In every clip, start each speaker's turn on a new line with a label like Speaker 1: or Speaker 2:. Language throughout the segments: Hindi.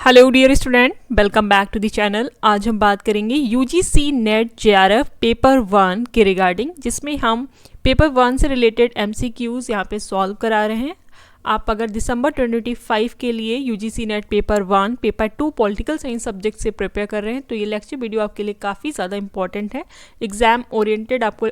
Speaker 1: Hello dear student, welcome back to the channel. आज हम बात करेंगे यूजीसी नेट जेआरएफ पेपर 1 के रिगार्डिंग, जिसमें हम पेपर 1 से रिलेटेड एमसीक्यूज यहाँ पे सॉल्व करा रहे हैं। आप अगर दिसंबर 2025 के लिए UGC net paper 1 paper 2 political science subject से प्रिपेयर कर रहे हैं तो ये लेक्चर वीडियो आपके लिए काफ़ी ज़्यादा इंपॉर्टेंट है। एग्जाम ओरिएंटेड आपको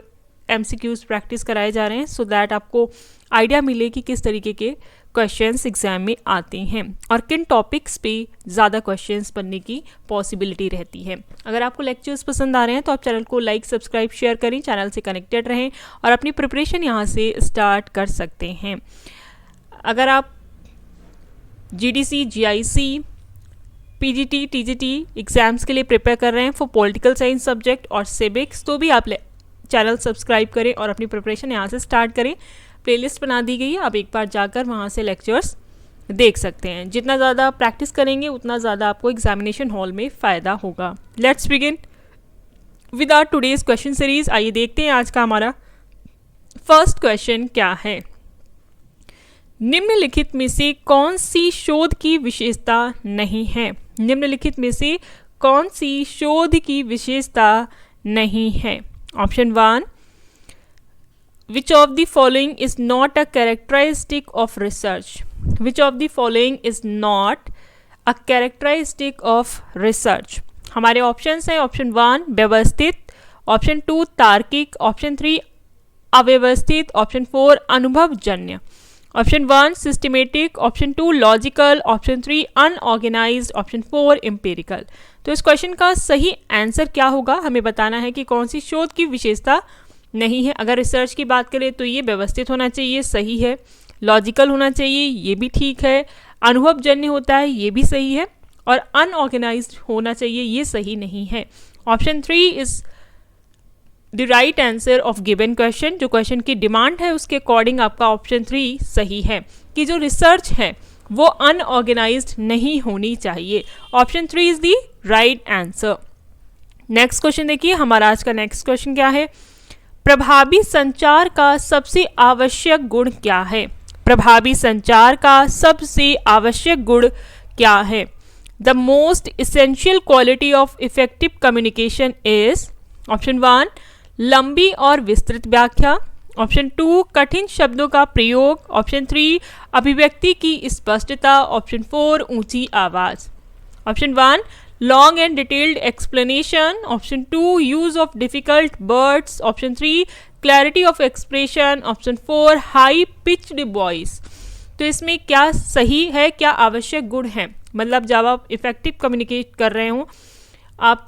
Speaker 1: एमसीक्यूज प्रैक्टिस कराए जा रहे हैं सो दैट आपको आइडिया मिले कि किस तरीके के क्वेश्चंस एग्जाम में आते हैं और किन टॉपिक्स पे ज़्यादा क्वेश्चंस बनने की पॉसिबिलिटी रहती है। अगर आपको लेक्चर्स पसंद आ रहे हैं तो आप चैनल को लाइक, सब्सक्राइब, शेयर करें, चैनल से कनेक्टेड रहें और अपनी प्रिपरेशन यहाँ से स्टार्ट कर सकते हैं। अगर आप GDC, GIC, PGT, TGT exams के लिए प्रिपेयर कर रहे हैं फॉर पॉलिटिकल साइंस सब्जेक्ट और सिविक्स, तो भी आप चैनल सब्सक्राइब करें और अपनी प्रिपरेशन यहाँ से स्टार्ट करें। प्लेलिस्ट बना दी गई है, आप एक बार जाकर वहाँ से लेक्चर्स देख सकते हैं। जितना ज़्यादा प्रैक्टिस करेंगे उतना ज़्यादा आपको एग्जामिनेशन हॉल में फ़ायदा होगा। Let's begin with our today's question series. आइए देखते हैं आज का हमारा फर्स्ट क्वेश्चन क्या है। निम्नलिखित में से कौन सी शोध की विशेषता नहीं है? निम्नलिखित में से कौन सी शोध की विशेषता नहीं है? Option 1, which of the following is not a characteristic of research? Which of the following is not a characteristic of research? हमारे ऑप्शंस हैं ऑप्शन 1 व्यवस्थित, ऑप्शन 2 तार्किक, ऑप्शन 3 अव्यवस्थित, ऑप्शन 4 अनुभवजन्य। Option 1 systematic, option 2 logical, option 3 unorganised, option 4 empirical. तो इस क्वेश्चन का सही आंसर क्या होगा, हमें बताना है कि कौन सी शोध की विशेषता नहीं है। अगर रिसर्च की बात करें तो ये व्यवस्थित होना चाहिए, सही है। लॉजिकल होना चाहिए, ये भी ठीक है। अनुभवजन्य होता है, ये भी सही है। और अनऑर्गेनाइज्ड होना चाहिए, ये सही नहीं है। Option 3 is the right answer of given question. जो क्वेश्चन की डिमांड है उसके अकॉर्डिंग आपका ऑप्शन 3 सही है कि जो रिसर्च है वो अनऑर्गेनाइज्ड नहीं होनी चाहिए। Option 3 is the right answer. Next question देखिए, हमारा आज का नेक्स्ट क्वेश्चन क्या है। प्रभावी संचार का सबसे आवश्यक गुण क्या है? प्रभावी संचार का सबसे आवश्यक गुण क्या है? The most essential quality of effective communication is option 1 लंबी और विस्तृत व्याख्या, ऑप्शन 2 कठिन शब्दों का प्रयोग, ऑप्शन 3 अभिव्यक्ति की स्पष्टता, ऑप्शन 4 ऊंची आवाज। Option 1 long and detailed explanation, option 2 use of difficult words, option 3 clarity of expression, option 4 high pitched voice। तो इसमें क्या सही है, क्या आवश्यक गुण है? मतलब जब आप इफेक्टिव कम्युनिकेट कर रहे हो, आप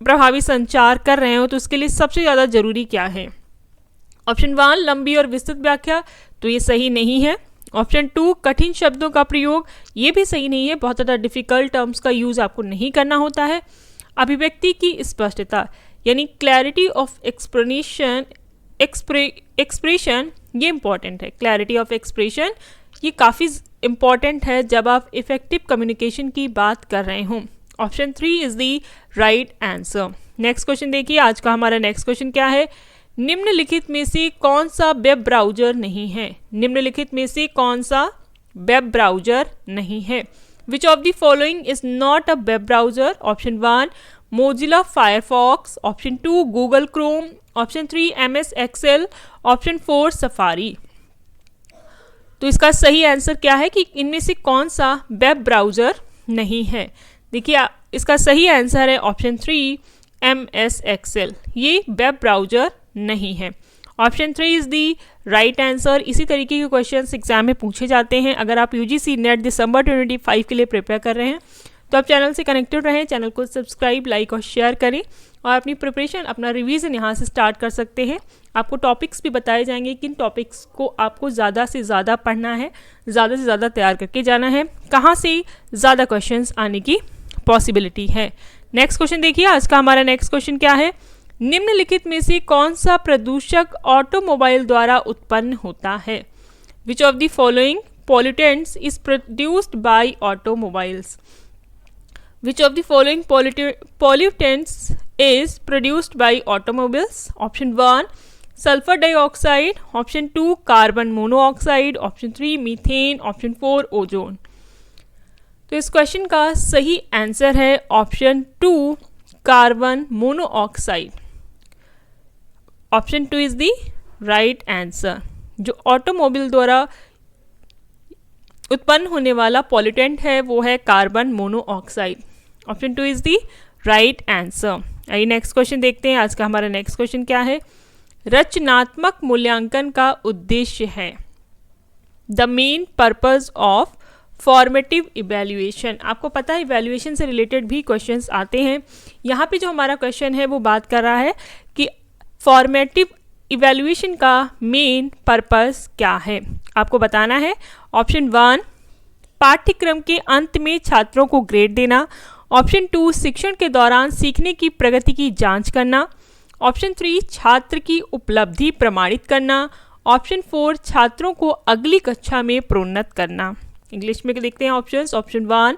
Speaker 1: प्रभावी संचार कर रहे हो, तो उसके लिए सबसे ज़्यादा ज़रूरी क्या है? ऑप्शन 1 लंबी और विस्तृत व्याख्या, तो ये सही नहीं है। ऑप्शन 2 कठिन शब्दों का प्रयोग, ये भी सही नहीं है, बहुत ज़्यादा डिफिकल्ट टर्म्स का यूज़ आपको नहीं करना होता है। अभिव्यक्ति की स्पष्टता यानी क्लैरिटी ऑफ एक्सप्रेशन ये इंपॉर्टेंट है। क्लैरिटी ऑफ एक्सप्रेशन ये काफ़ी इंपॉर्टेंट है जब आप इफेक्टिव कम्युनिकेशन की बात कर रहे हों। Option 3 is the right answer. Next question देखिए, आज का हमारा नेक्स्ट क्वेश्चन क्या है। निम्नलिखित में से कौन सा वेब ब्राउज़र नहीं है? निम्नलिखित में से कौन सा वेब ब्राउज़र नहीं है? Which of the following is not a web browser? Option 1 Mozilla Firefox, option 2 Google Chrome, option 3 MS Excel, option 4 Safari. तो इसका सही आंसर क्या है कि इनमें से कौन सा वेब ब्राउज़र नहीं है? देखिए, इसका सही आंसर है ऑप्शन 3 MS एक्सेल। ये वेब ब्राउज़र नहीं है। Option 3 is the right answer. इसी तरीके के क्वेश्चंस एग्जाम में पूछे जाते हैं। अगर आप यूजीसी नेट दिसंबर 2025 के लिए प्रिपेयर कर रहे हैं तो आप चैनल से कनेक्टेड रहें, चैनल को सब्सक्राइब, लाइक और शेयर करें और अपनी प्रिपरेशन, अपना रिवीजन यहाँ से स्टार्ट कर सकते हैं। आपको टॉपिक्स भी बताए जाएंगे, किन टॉपिक्स को आपको ज़्यादा से ज़्यादा पढ़ना है, ज़्यादा से ज़्यादा तैयार करके जाना है, कहाँ से ज़्यादा क्वेश्चन आने की पॉसिबिलिटी है। नेक्स्ट क्वेश्चन देखिए, आज का हमारा नेक्स्ट क्वेश्चन क्या है। निम्नलिखित में से कौन सा प्रदूषक ऑटोमोबाइल द्वारा उत्पन्न होता है? Which of the following pollutants is produced by automobiles? Which of the following pollutants is produced by automobiles? Option 1 sulphur dioxide, option 2 carbon monoxide, option 3 methane, option 4 ozone. तो इस क्वेश्चन का सही आंसर है option 2, carbon monoxide. Option 2 is the right answer. जो ऑटोमोबाइल द्वारा उत्पन्न होने वाला पॉल्यूटेंट है वो है carbon monoxide. Option 2 is the right answer. आइए नेक्स्ट क्वेश्चन देखते हैं। आज का हमारा नेक्स्ट क्वेश्चन क्या है? रचनात्मक मूल्यांकन का उद्देश्य है। The main purpose of formative evaluation. आपको पता है इवैल्यूएशन से रिलेटेड भी क्वेश्चंस आते हैं। यहाँ पे जो हमारा क्वेश्चन है वो बात कर रहा है कि फॉर्मेटिव इवैल्यूएशन का मेन पर्पस क्या है। आपको बताना है। ऑप्शन 1, पाठ्यक्रम के अंत में छात्रों को ग्रेड देना। ऑप्शन 2, शिक्षण के दौरान सीखने की प्रगति की जांच करना। ऑप्शन 3, छात्र की उपलब्धि प्रमाणित करना। ऑप्शन 4, छात्रों को अगली कक्षा में प्रोन्नत करना। इंग्लिश में देखते हैं options. Option 1,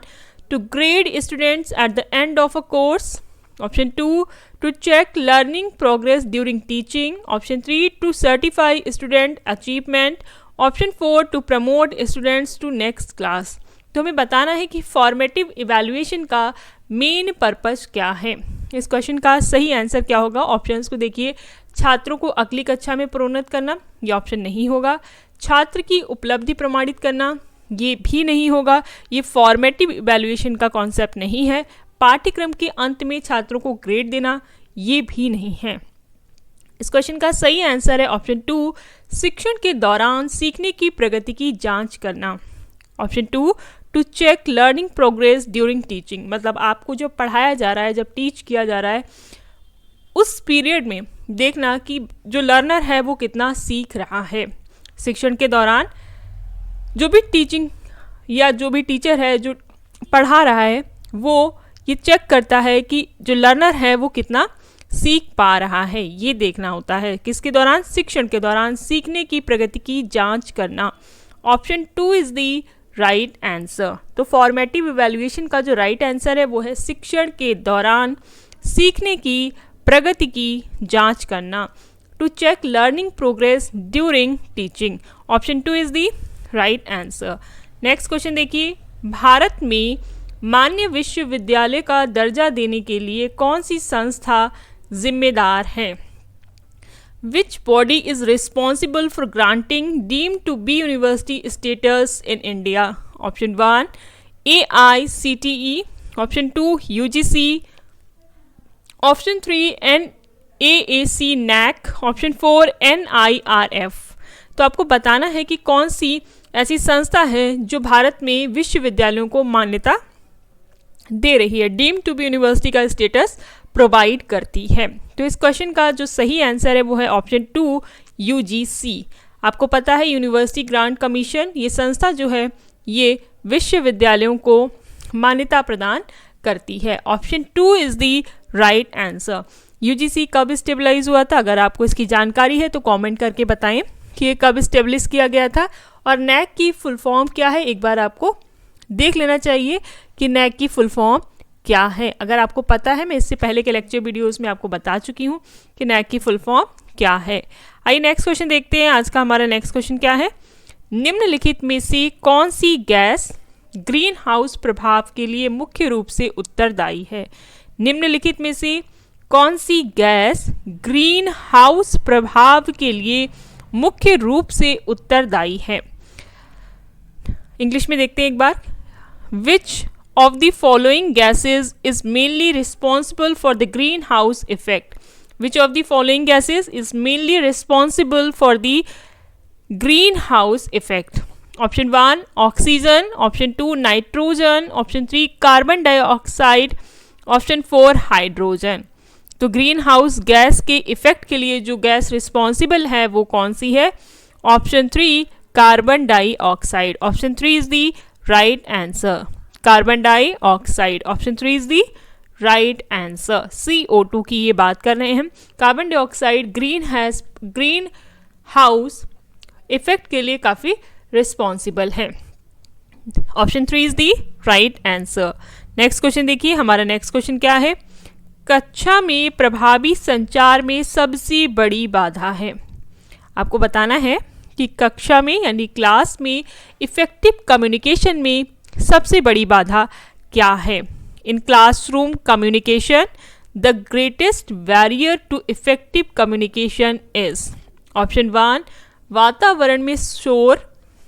Speaker 1: to grade students at the end of a course. Option 2, to check learning progress during teaching. Option 3, to certify student achievement. Option 4, to promote students to next class. तो हमें बताना है कि फॉर्मेटिव इवैल्यूएशन का मेन पर्पस क्या है। इस क्वेश्चन का सही आंसर क्या होगा? ऑप्शंस को देखिए। छात्रों को अगली कक्षा में प्रोन्नत करना, ये ऑप्शन नहीं होगा। छात्र की उपलब्धि प्रमाणित करना, ये भी नहीं होगा। ये फॉर्मेटिव इवैल्यूएशन का कॉन्सेप्ट नहीं है। पाठ्यक्रम के अंत में छात्रों को ग्रेड देना, ये भी नहीं है। इस क्वेश्चन का सही आंसर है ऑप्शन 2, शिक्षण के दौरान सीखने की प्रगति की जांच करना। Option 2, to check learning progress during teaching. मतलब आपको जो पढ़ाया जा रहा है, जब टीच किया जा रहा है, उस पीरियड में देखना कि जो लर्नर है वो कितना सीख रहा है। शिक्षण के दौरान जो भी टीचिंग या जो भी टीचर है जो पढ़ा रहा है वो ये चेक करता है कि जो लर्नर है वो कितना सीख पा रहा है, ये देखना होता है। किसके दौरान? शिक्षण के दौरान सीखने की प्रगति की जांच करना। Option 2 is the right answer. तो फॉर्मेटिव इवैल्यूएशन का जो राइट आंसर है वो है शिक्षण के दौरान सीखने की प्रगति की जांच करना। To check learning progress during teaching. Option 2 is the right answer. Next question देखिए। भारत में मान्य विश्वविद्यालय का दर्जा देने के लिए कौन सी संस्था जिम्मेदार है? Which body is responsible for granting deemed to be university status in India? Option 1, AICTE. Option 2, UGC. Option 3, NAAC NAC. Option 4, NIRF. तो आपको बताना है कि कौन सी ऐसी संस्था है जो भारत में विश्वविद्यालयों को मान्यता दे रही है, डीम्ड टू बी यूनिवर्सिटी का स्टेटस प्रोवाइड करती है। तो इस क्वेश्चन का जो सही आंसर है वो है ऑप्शन 2, UGC। आपको पता है यूनिवर्सिटी ग्रांट कमीशन, ये संस्था जो है ये विश्वविद्यालयों को मान्यता प्रदान करती है। Option 2 is the right answer. UGC कब स्टेबलाइज हुआ था? अगर आपको इसकी जानकारी है तो कमेंट करके बताएं कि ये कब स्टेब्लिश किया गया था। और NAC की फुल फॉर्म क्या है, एक बार आपको देख लेना चाहिए कि NAC की फुल फॉर्म क्या है। अगर आपको पता है, मैं इससे पहले के लेक्चर वीडियोस में आपको बता चुकी हूँ कि NAC की फुल फॉर्म क्या है। आइए नेक्स्ट क्वेश्चन देखते हैं। आज का हमारा नेक्स्ट क्वेश्चन क्या है? निम्नलिखित में से कौन सी गैस ग्रीन हाउस प्रभाव के लिए मुख्य रूप से उत्तरदायी है? निम्नलिखित में से कौन सी गैस ग्रीन हाउस प्रभाव के लिए मुख्य रूप से उत्तरदायी है? इंग्लिश में देखते हैं एक बार। Which of the following gases is mainly responsible for the greenhouse effect? Which of the following gases is mainly responsible for the greenhouse effect? Option 1, oxygen. Option 2, nitrogen. Option 3, carbon dioxide. Option 4, hydrogen. तो ग्रीन हाउस गैस के इफेक्ट के लिए जो गैस रिस्पॉन्सिबल है वो कौन सी है? Option 3, carbon dioxide. Option 3 is the right answer. Carbon dioxide, option 3 is the right answer. CO2 की ये बात कर रहे हैं हम। Carbon dioxide green house effect के लिए काफ़ी रिस्पॉन्सिबल है। Option 3 is the right answer. Next question देखिए। हमारा नेक्स्ट क्वेश्चन क्या है? कक्षा में प्रभावी संचार में सबसे बड़ी बाधा है। आपको बताना है कि कक्षा में यानी क्लास में इफेक्टिव कम्युनिकेशन में सबसे बड़ी बाधा क्या है? In classroom communication the greatest barrier to effective communication is. Option 1 वातावरण में शोर,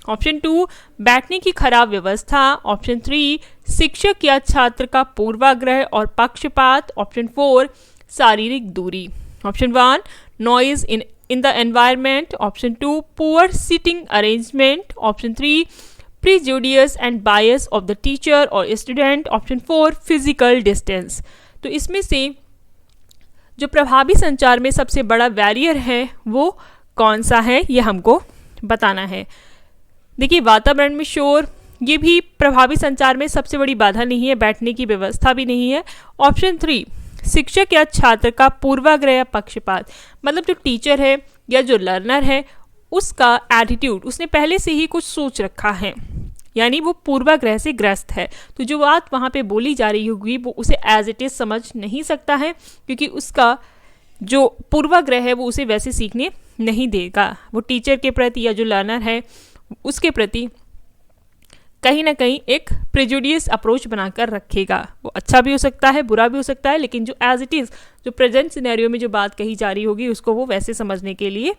Speaker 1: ऑप्शन 2 बैठने की खराब व्यवस्था, ऑप्शन 3 शिक्षक या छात्र का पूर्वाग्रह और पक्षपात, ऑप्शन 4 शारीरिक दूरी। Option 1 noise in the environment, option 2 poor seating arrangement, option 3 prejudice and bias of the teacher or student, option 4 physical distance। तो इसमें से जो प्रभावी संचार में सबसे बड़ा बैरियर है वो कौन सा है, ये हमको बताना है। देखिए वातावरण में शोर ये भी प्रभावी संचार में सबसे बड़ी बाधा नहीं है, बैठने की व्यवस्था भी नहीं है। ऑप्शन 3 शिक्षक या छात्र का पूर्वाग्रह या पक्षपात, मतलब जो टीचर है या जो लर्नर है उसका एटीट्यूड, उसने पहले से ही कुछ सोच रखा है, यानी वो पूर्वाग्रह से ग्रस्त है। तो जो बात वहाँ पे बोली जा रही होगी वो उसे एज इट इज़ समझ नहीं सकता है, क्योंकि उसका जो पूर्वाग्रह है वो उसे वैसे सीखने नहीं देगा। वो टीचर के प्रति या जो लर्नर है उसके प्रति कहीं ना कहीं एक प्रेजुडियस अप्रोच बनाकर रखेगा। वो अच्छा भी हो सकता है, बुरा भी हो सकता है, लेकिन जो एज इट इज़ जो प्रेजेंट सिनेरियो में जो बात कही जा रही होगी उसको वो वैसे समझने के लिए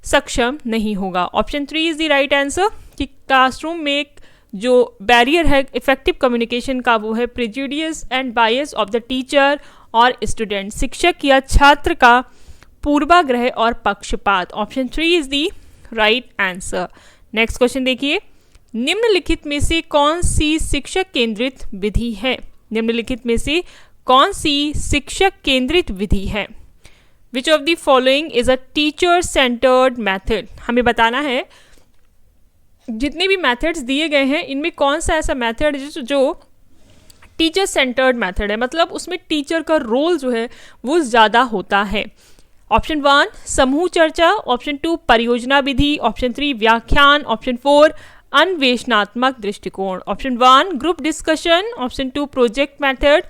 Speaker 1: सक्षम नहीं होगा। Option 3 is the right answer कि क्लासरूम में जो बैरियर है इफेक्टिव कम्युनिकेशन का वो है prejudice and bias of the teacher और स्टूडेंट, शिक्षक या छात्र का पूर्वाग्रह और पक्षपात। Option 3 is the right answer. Next question देखिए, निम्नलिखित में से कौन सी शिक्षक केंद्रित विधि है? निम्नलिखित में से कौन सी शिक्षक केंद्रित विधि है? Which of the following is a teacher centered method? हमें बताना है जितने भी मेथड्स दिए गए हैं इनमें कौन सा ऐसा मेथड जो टीचर सेंटर्ड मेथड है, मतलब उसमें टीचर का रोल जो है वो ज़्यादा होता है। ऑप्शन 1 समूह चर्चा, ऑप्शन 2 परियोजना विधि, ऑप्शन 3 व्याख्यान, ऑप्शन 4 अन्वेषणात्मक दृष्टिकोण, option 1 group discussion, option 2 project method,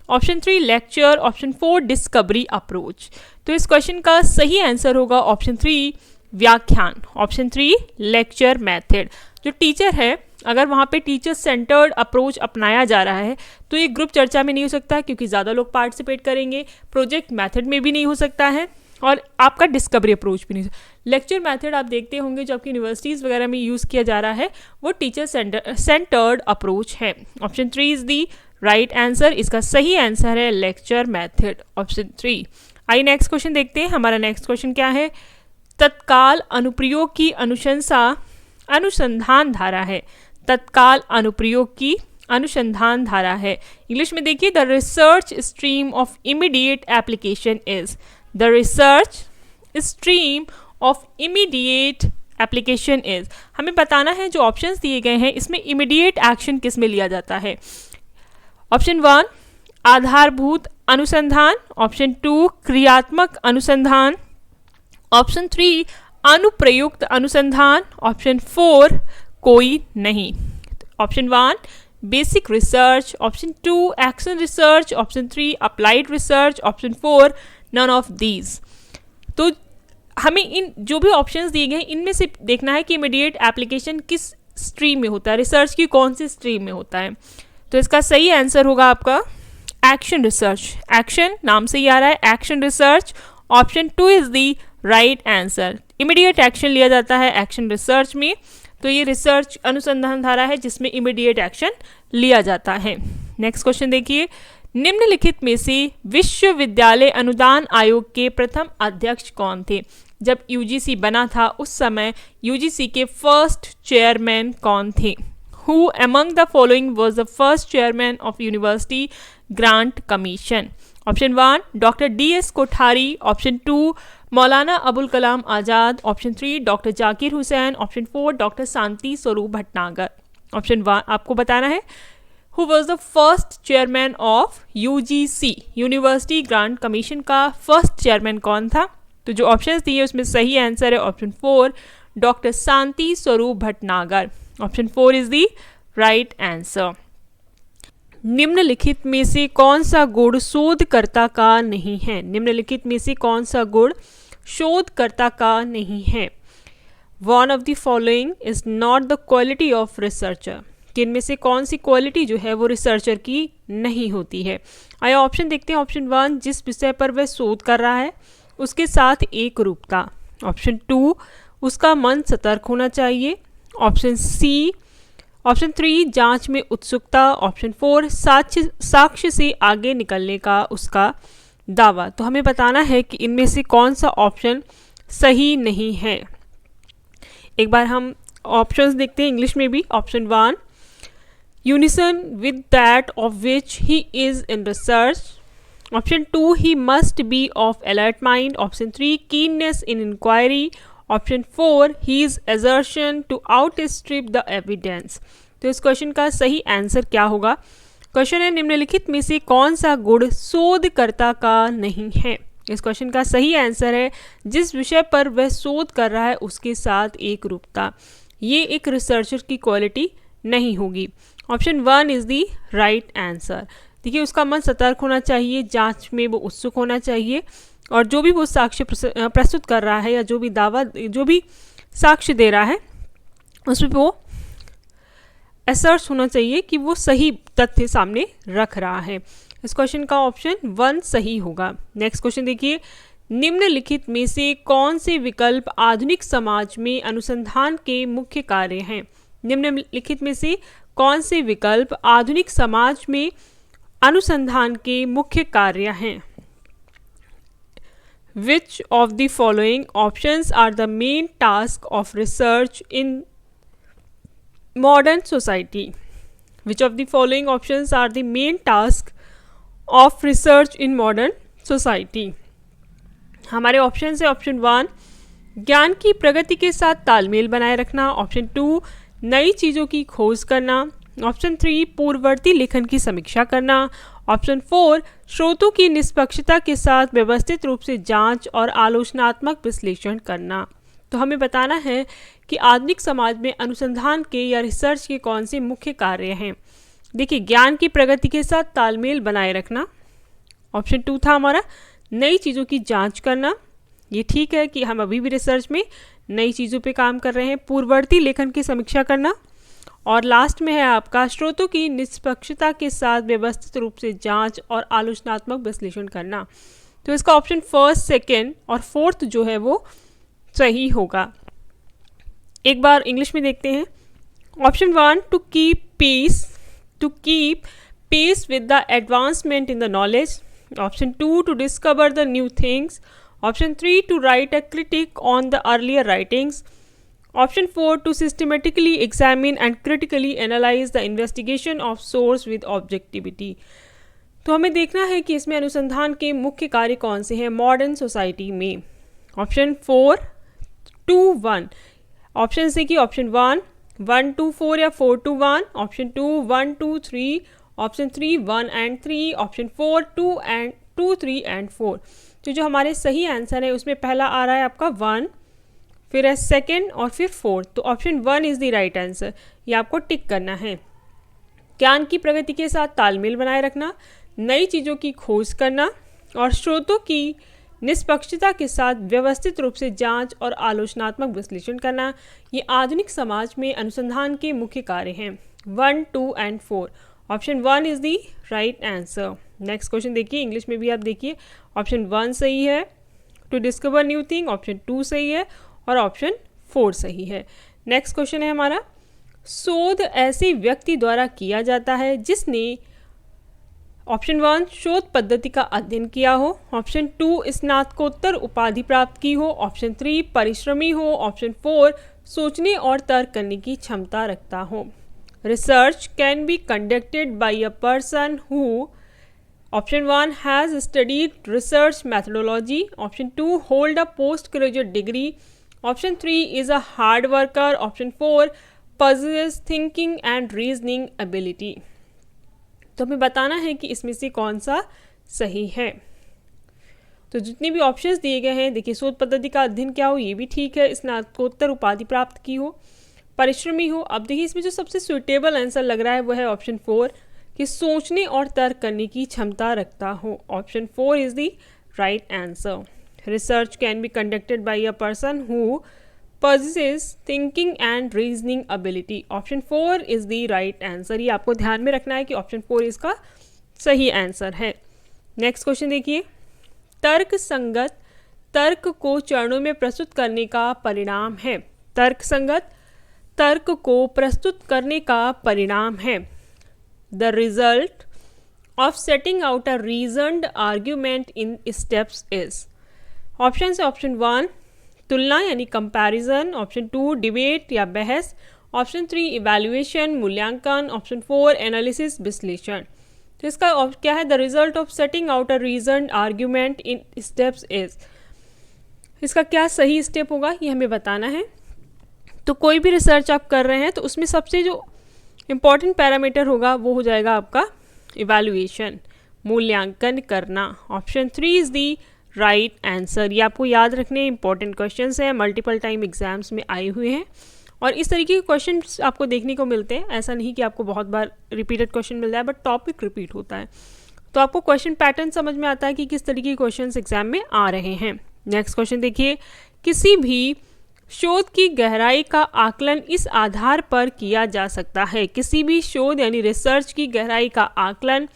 Speaker 1: option 3 lecture, option 4 discovery approach. तो इस क्वेश्चन का सही आंसर होगा ऑप्शन 3 व्याख्यान, ऑप्शन 3 लेक्चर मेथड। जो टीचर है अगर वहाँ पे टीचर सेंटर्ड अप्रोच अपनाया जा रहा है तो ये ग्रुप चर्चा में नहीं हो सकता क्योंकि ज़्यादा लोग पार्टिसिपेट करेंगे, प्रोजेक्ट मेथड में भी नहीं हो सकता है और आपका डिस्कवरी अप्रोच भी नहीं। लेक्चर मेथड आप देखते होंगे जो आपकी यूनिवर्सिटीज़ वगैरह में यूज़ किया जा रहा है वो टीचर सेंटर्ड अप्रोच है। Option 3 is the right answer. इसका सही आंसर है लेक्चर मेथड, ऑप्शन 3। आइए नेक्स्ट क्वेश्चन देखते हैं। हमारा नेक्स्ट क्वेश्चन क्या है? तत्काल अनुप्रयोग की अनुशंसा अनुसंधान धारा है। तत्काल अनुप्रयोग की अनुसंधान धारा है। इंग्लिश में देखिए, the research stream of immediate application is. The research stream of immediate application is. हमें बताना है जो ऑप्शंस दिए गए हैं इसमें इमीडिएट एक्शन किस में लिया जाता है। ऑप्शन 1 आधारभूत अनुसंधान, ऑप्शन 2 क्रियात्मक अनुसंधान, ऑप्शन 3 अनुप्रयुक्त अनुसंधान, ऑप्शन 4 कोई नहीं। Option 1 basic research, option 2 action research, option 3 applied research, option 4 none of these. तो हमें इन जो भी ऑप्शंस दिए गए हैं इनमें से देखना है कि इमीडिएट एप्लीकेशन किस स्ट्रीम में होता है, रिसर्च की कौन सी स्ट्रीम में होता है। तो इसका सही आंसर होगा आपका एक्शन रिसर्च। एक्शन नाम से ही आ रहा है, action research. Option 2 is the right answer. Immediate action लिया जाता है एक्शन रिसर्च में, तो ये रिसर्च अनुसंधान धारा है जिसमें इमीडिएट एक्शन लिया जाता है। नेक्स्ट क्वेश्चन देखिए, निम्नलिखित में से विश्वविद्यालय अनुदान आयोग के प्रथम अध्यक्ष कौन थे? जब यूजीसी बना था उस समय यूजीसी के फर्स्ट चेयरमैन कौन थे? Who among the following was the first chairman of University Grant Commission? Option 1 doctor DS Kothari, option 2 Maulana Abul Kalam Azad, option 3 doctor Zakir Hussain, option 4 doctor Shanti Swarup Bhatnagar. Option 1 आपको बताना है Who was the first chairman of UGC university grant commission का फर्स्ट चेयरमैन कौन था? तो जो ऑप्शंस दिए उसमें सही आंसर है option 4 doctor Shanti Swarup Bhatnagar. Option 4 is the right answer. निम्नलिखित में से कौन सा गुण शोधकर्ता का नहीं है? निम्नलिखित में से कौन सा गुण शोधकर्ता का नहीं है? One of the following is not the quality of researcher. कि इनमें से कौन सी क्वालिटी जो है वो रिसर्चर की नहीं होती है। आइए ऑप्शन देखते हैं। ऑप्शन 1, जिस विषय पर वह शोध कर रहा है उसके साथ एक रूपता। ऑप्शन 2, उसका मन सतर्क होना चाहिए। Option C. ऑप्शन 3, जांच में उत्सुकता। ऑप्शन 4, साक्ष्य से आगे निकलने का उसका दावा। तो हमें बताना है कि इनमें से कौन सा ऑप्शन सही नहीं है। एक बार हम ऑप्शंस देखते हैं इंग्लिश में भी। Option 1, unison with that of which he is in research. Option 2, he must be of alert mind. Option 3, keenness in inquiry. Option 4, his assertion to outstrip the evidence. तो इस क्वेश्चन का सही आंसर क्या होगा? क्वेश्चन है, निम्नलिखित में से कौन सा गुण शोधकर्ता का नहीं है? इस क्वेश्चन का सही आंसर है, जिस विषय पर वह शोध कर रहा है उसके साथ एक रूपता। ये एक रिसर्चर की क्वालिटी नहीं होगी। Option 1 is the right answer. देखिए, उसका मन सतर्क होना चाहिए, जांच में वो उत्सुक होना चाहिए, और जो भी वो साक्ष्य प्रस्तुत कर रहा है या जो भी साक्ष्य दे रहा है उसमें वो असर्ट होना चाहिए कि वो सही तथ्य सामने रख रहा है। इस क्वेश्चन का ऑप्शन 1 सही होगा। नेक्स्ट क्वेश्चन देखिए, निम्नलिखित में से कौन से विकल्प आधुनिक समाज में अनुसंधान के मुख्य कार्य हैं? निम्नलिखित में से कौन से विकल्प आधुनिक समाज में अनुसंधान के मुख्य कार्य हैं? Which of the following options are the main task of research in modern society? Which of the following options are the main task of research in modern society? हमारे ऑप्शन है, ऑप्शन 1, ज्ञान की प्रगति के साथ तालमेल बनाए रखना। ऑप्शन 2, नई चीज़ों की खोज करना। ऑप्शन 3, पूर्ववर्ती लेखन की समीक्षा करना। ऑप्शन 4, स्रोतों की निष्पक्षता के साथ व्यवस्थित रूप से जांच और आलोचनात्मक विश्लेषण करना। तो हमें बताना है कि आधुनिक समाज में अनुसंधान के या रिसर्च के कौन से मुख्य कार्य हैं। देखिए, ज्ञान की प्रगति के साथ तालमेल बनाए रखना। ऑप्शन 2 था हमारा नई चीज़ों की जांच करना। ये ठीक है कि हम अभी भी रिसर्च में नई चीज़ों पे काम कर रहे हैं। पूर्ववर्ती लेखन की समीक्षा करना, और लास्ट में है आपका स्रोतों की निष्पक्षता के साथ व्यवस्थित रूप से जांच और आलोचनात्मक विश्लेषण करना। तो इसका ऑप्शन 1, 2 और 4 जो है वो सही होगा। एक बार इंग्लिश में देखते हैं। Option 1, to keep pace with the advancement in the knowledge. Option 2, to discover the new things. Option 3, to write a critic on the earlier writings. Option 4, to systematically examine and critically analyze the investigation of source with objectivity। तो हमें देखना है कि इसमें अनुसंधान के मुख्य कार्य कौन से हैं मॉडर्न सोसाइटी में। ऑप्शन 4, 2, 1। ऑप्शन से कि ऑप्शन 1, 1, 2, 4 या 4, 2, 1। Option 2, 1, 2, 3। Option 3, 1 and 3। Option 4, 2, 3 and 4। तो जो हमारे सही आंसर है उसमें पहला आ रहा है आपका 1, फिर है 2 और फिर 4। तो option 1 is the right answer. ये आपको टिक करना है। ज्ञान की प्रगति के साथ तालमेल बनाए रखना, नई चीज़ों की खोज करना और स्रोतों की निष्पक्षता के साथ व्यवस्थित रूप से जांच और आलोचनात्मक विश्लेषण करना, ये आधुनिक समाज में अनुसंधान के मुख्य कार्य हैं। 1, 2 and 4। Option 1 is the right answer. Next question देखिए, इंग्लिश में भी आप देखिए। ऑप्शन 1 सही है, to discover new thing. Option 2 सही है और ऑप्शन 4 सही है। नेक्स्ट क्वेश्चन है हमारा, शोध ऐसे व्यक्ति द्वारा किया जाता है जिसने ऑप्शन 1 शोध पद्धति का अध्ययन किया हो। ऑप्शन 2 स्नातकोत्तर उपाधि प्राप्त की हो। ऑप्शन 3 परिश्रमी हो। ऑप्शन 4 सोचने और तर्क करने की क्षमता रखता हो। Research can be conducted by a person who option 1 has studied research methodology. Option 2 hold a post graduate degree. Option 3 is a hard worker. Option 4 possesses thinking and reasoning ability. तो हमें बताना है कि इसमें से कौन सा सही है। तो जितने भी ऑप्शंस दिए गए हैं, देखिए, शोध पद्धति का अध्ययन क्या हो, ये भी ठीक है। स्नातकोत्तर उपाधि प्राप्त की हो, परिश्रमी हो। अब देखिए, इसमें जो सबसे सुइटेबल आंसर लग रहा है वो है ऑप्शन 4 कि सोचने और तर्क करने की क्षमता रखता हो। Option 4 is the right answer. Research can be conducted by a person who possesses thinking and reasoning ability. Option 4 is the right answer. ये आपको ध्यान में रखना है कि ऑप्शन 4 इसका सही आंसर है। नेक्स्ट क्वेश्चन देखिए, तर्क संगत तर्क को चरणों में प्रस्तुत करने का परिणाम है। तर्क संगत तर्क को प्रस्तुत करने का परिणाम है। The result of setting out a reasoned argument in steps is. Option है ऑप्शन 1 तुलना यानी कंपैरिजन, ऑप्शन 2 डिबेट या बहस, ऑप्शन 3 इवैल्यूएशन मूल्यांकन, ऑप्शन 4 एनालिसिस विश्लेषण। तो इसका क्या है, the result of setting out a reasoned argument in steps is. इसका क्या सही स्टेप होगा ये हमें बताना है। तो कोई भी रिसर्च आप कर रहे हैं तो उसमें सबसे जो इम्पॉर्टेंट पैरामीटर होगा वो हो जाएगा आपका इवैल्यूएशन, मूल्यांकन करना। Option 3 is the right answer. ये आपको याद रखने इंपॉर्टेंट क्वेश्चंस हैं, मल्टीपल टाइम एग्जाम्स में आए हुए हैं और इस तरीके के क्वेश्चंस आपको देखने को मिलते हैं। ऐसा नहीं कि आपको बहुत बार रिपीटेड क्वेश्चन मिल रहा है, बट टॉपिक रिपीट होता है तो आपको क्वेश्चन पैटर्न समझ में आता है कि किस तरीके के क्वेश्चंस एग्जाम में आ रहे हैं। नेक्स्ट क्वेश्चन देखिए, किसी भी शोध की गहराई का आकलन इस आधार पर किया जा सकता है। किसी भी शोध यानी रिसर्च की गहराई का आकलन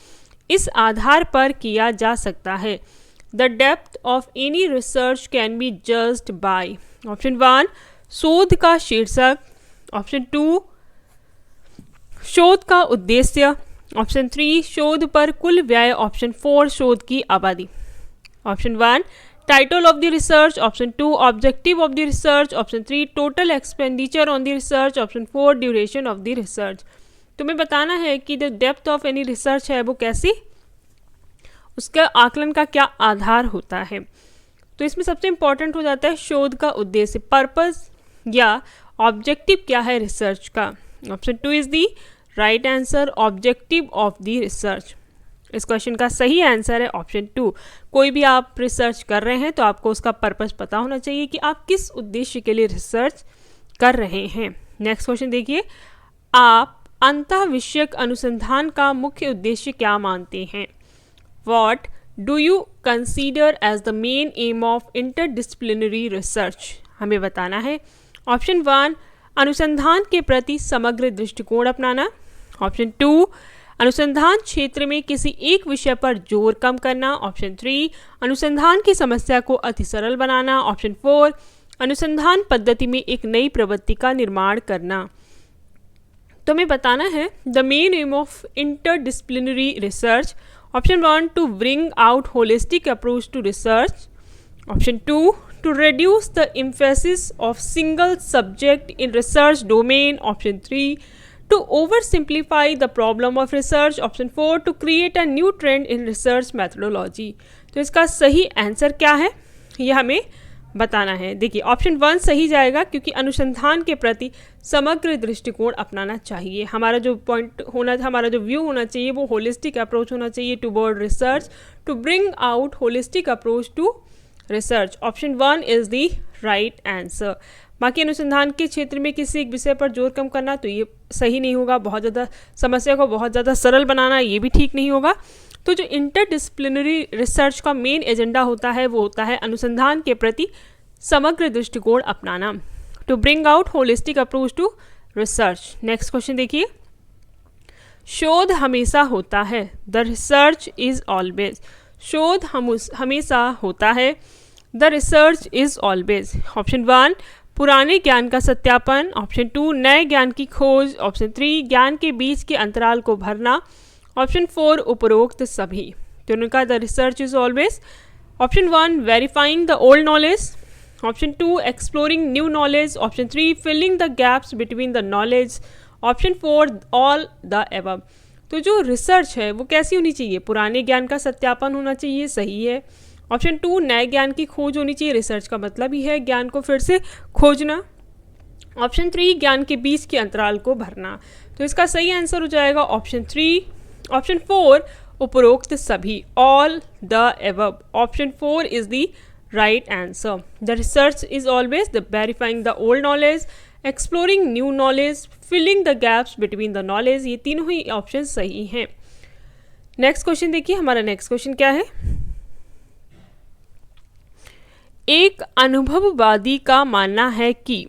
Speaker 1: इस आधार पर किया जा सकता है। The depth of any research can be judged bye. Option 1 शोध का शीर्षक, ऑप्शन 2 शोध का उद्देश्य, ऑप्शन 3 शोध पर कुल व्यय, ऑप्शन 4 शोध की अवधि। Option 1 title of the research, option 2 objective of the research, option 3 total expenditure on the research, option 4 duration of the research. तुम्हें बताना है कि the depth of any research है वो कैसी, उसका आकलन का क्या आधार होता है। तो इसमें सबसे इंपॉर्टेंट हो जाता है शोध का उद्देश्य, पर्पस या ऑब्जेक्टिव क्या है रिसर्च का। Option 2 is the right answer, objective of the research. इस क्वेश्चन का सही आंसर है ऑप्शन 2। कोई भी आप रिसर्च कर रहे हैं तो आपको उसका पर्पस पता होना चाहिए कि आप किस उद्देश्य के लिए रिसर्च कर रहे हैं। नेक्स्ट क्वेश्चन देखिए, आप अंतःविषयक अनुसंधान का मुख्य उद्देश्य क्या मानते हैं। What do you consider as the main aim of interdisciplinary research. हमें बताना है। ऑप्शन 1 अनुसंधान के प्रति समग्र दृष्टिकोण अपनाना, ऑप्शन 2 अनुसंधान क्षेत्र में किसी एक विषय पर जोर कम करना, ऑप्शन 3 अनुसंधान की समस्या को अति सरल बनाना, ऑप्शन 4 अनुसंधान पद्धति में एक नई प्रवृत्ति का निर्माण करना। तो हमें बताना है the main aim of interdisciplinary research. Option 1 to bring out holistic approach to research, option 2 to reduce the emphasis of single subject in research domain, option 3 to oversimplify the problem of research, option 4 to create a new trend in research methodology। तो इसका सही आंसर क्या है ये हमें बताना है। देखिए ऑप्शन 1 सही जाएगा क्योंकि अनुसंधान के प्रति समग्र दृष्टिकोण अपनाना चाहिए। हमारा जो पॉइंट होना, हमारा जो व्यू होना चाहिए वो होलिस्टिक अप्रोच होना चाहिए toward research, to bring out holistic approach to research. Option 1 is the right answer. बाकी अनुसंधान के क्षेत्र में किसी एक विषय पर जोर कम करना तो ये सही नहीं होगा, बहुत ज़्यादा समस्या को बहुत ज़्यादा सरल बनाना ये भी ठीक नहीं होगा। तो जो इंटरडिसिप्लिनरी रिसर्च का मेन एजेंडा होता है वो होता है अनुसंधान के प्रति समग्र दृष्टिकोण अपनाना, to bring out holistic approach to research. Next question देखिए, शोध हमेशा होता है, द रिसर्च इज ऑलवेज। शोध हमेशा होता है, the research is always. Option 1 पुराने ज्ञान का सत्यापन, ऑप्शन 2 नए ज्ञान की खोज, ऑप्शन 3 ज्ञान के बीच के अंतराल को भरना, ऑप्शन 4 उपरोक्त सभी। तो उनका the research is always. Option 1 verifying the old knowledge, option 2 exploring new knowledge, option 3 filling the gaps between the knowledge, option 4 all the above. तो जो रिसर्च है वो कैसी होनी चाहिए, पुराने ज्ञान का सत्यापन होना चाहिए, सही है। ऑप्शन 2 नए ज्ञान की खोज होनी चाहिए, रिसर्च का मतलब ही है ज्ञान को फिर से खोजना। ऑप्शन 3 ज्ञान के बीच के अंतराल को भरना। तो इसका सही आंसर हो जाएगा ऑप्शन 3। ऑप्शन 4 उपरोक्त सभी, all the above. Option 4 is the right answer. The research is always the verifying the old knowledge, exploring new knowledge, filling the gaps between the knowledge. ये तीनों ही ऑप्शन सही हैं। नेक्स्ट क्वेश्चन देखिए, हमारा नेक्स्ट क्वेश्चन क्या है। एक अनुभववादी का मानना है कि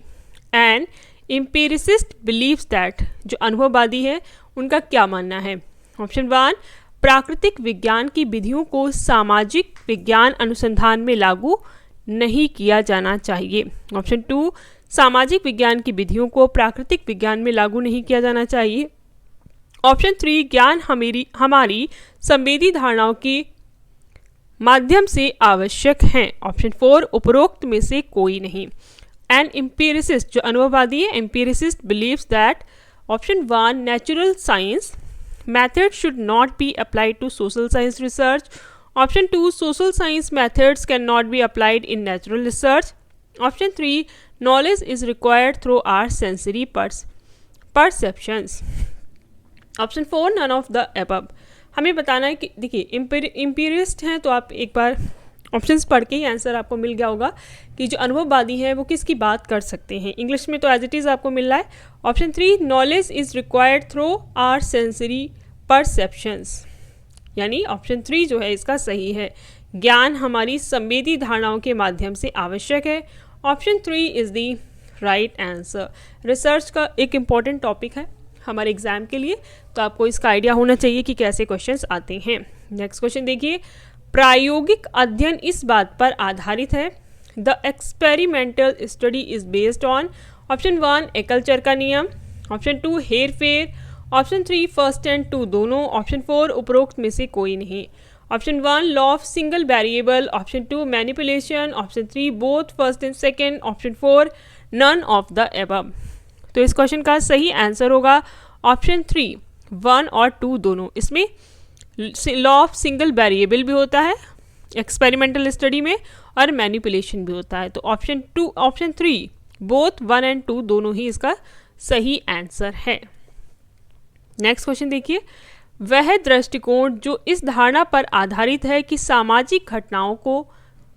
Speaker 1: एन एम्पिरिसिस्ट बिलीव्स दैट, जो अनुभववादी है उनका क्या मानना है? ऑप्शन 1, प्राकृतिक विज्ञान की विधियों को सामाजिक विज्ञान अनुसंधान में लागू नहीं किया जाना चाहिए। ऑप्शन 2, सामाजिक विज्ञान की विधियों को प्राकृतिक विज्ञान में लागू नहीं किया जाना चाहिए। ऑप्शन 3, ज्ञान हमारी संवेदी धारणाओं के माध्यम से आवश्यक है। ऑप्शन 4, उपरोक्त में से कोई नहीं। एन एम्पिरिसिस्ट, जो अनुभववादी है, empiricist believes that option 1, natural science method should not be applied to social science research. Option 2, social science methods can not be applied in natural research. Option 3, knowledge is required through our sensory perceptions. Option 4, none of the above। हमें बताना है कि देखिए एम्पिरिस्ट हैं तो आप एक बार ऑप्शंस पढ़ के ही आंसर आपको मिल गया होगा कि जो अनुभववादी हैं वो किसकी बात कर सकते हैं। इंग्लिश में तो एज इट इज़ आपको मिल रहा है। Option 3, knowledge is required through our sensory perceptions, यानी ऑप्शन 3 जो है इसका सही है। ज्ञान हमारी संवेदी धारणाओं के माध्यम से आवश्यक है। Option 3 is the right answer. Research का एक इम्पॉर्टेंट टॉपिक है हमारे एग्जाम के लिए, तो आपको इसका आइडिया होना चाहिए कि कैसे क्वेश्चंस आते हैं। नेक्स्ट क्वेश्चन देखिए, प्रायोगिक अध्ययन इस बात पर आधारित है, the experimental study is based on. Option 1, एकलचर का नियम। ऑप्शन 2, हेर फेर। ऑप्शन 3, फर्स्ट एंड टू दोनों। ऑप्शन 4, उपरोक्त में से कोई नहीं। Option 1, law of single variable. Option 2, manipulation. Option 3, both first and second. Option 4, none of the above. तो इस क्वेश्चन का सही आंसर होगा ऑप्शन 3, 1 और 2 दोनों। इसमें लॉ ऑफ सिंगल वेरिएबल भी होता है एक्सपेरिमेंटल स्टडी में और मैनिपुलेशन भी होता है। तो ऑप्शन 3, बोथ 1 एंड 2 दोनों ही इसका सही आंसर है। नेक्स्ट क्वेश्चन देखिए, वह दृष्टिकोण जो इस धारणा पर आधारित है कि सामाजिक घटनाओं को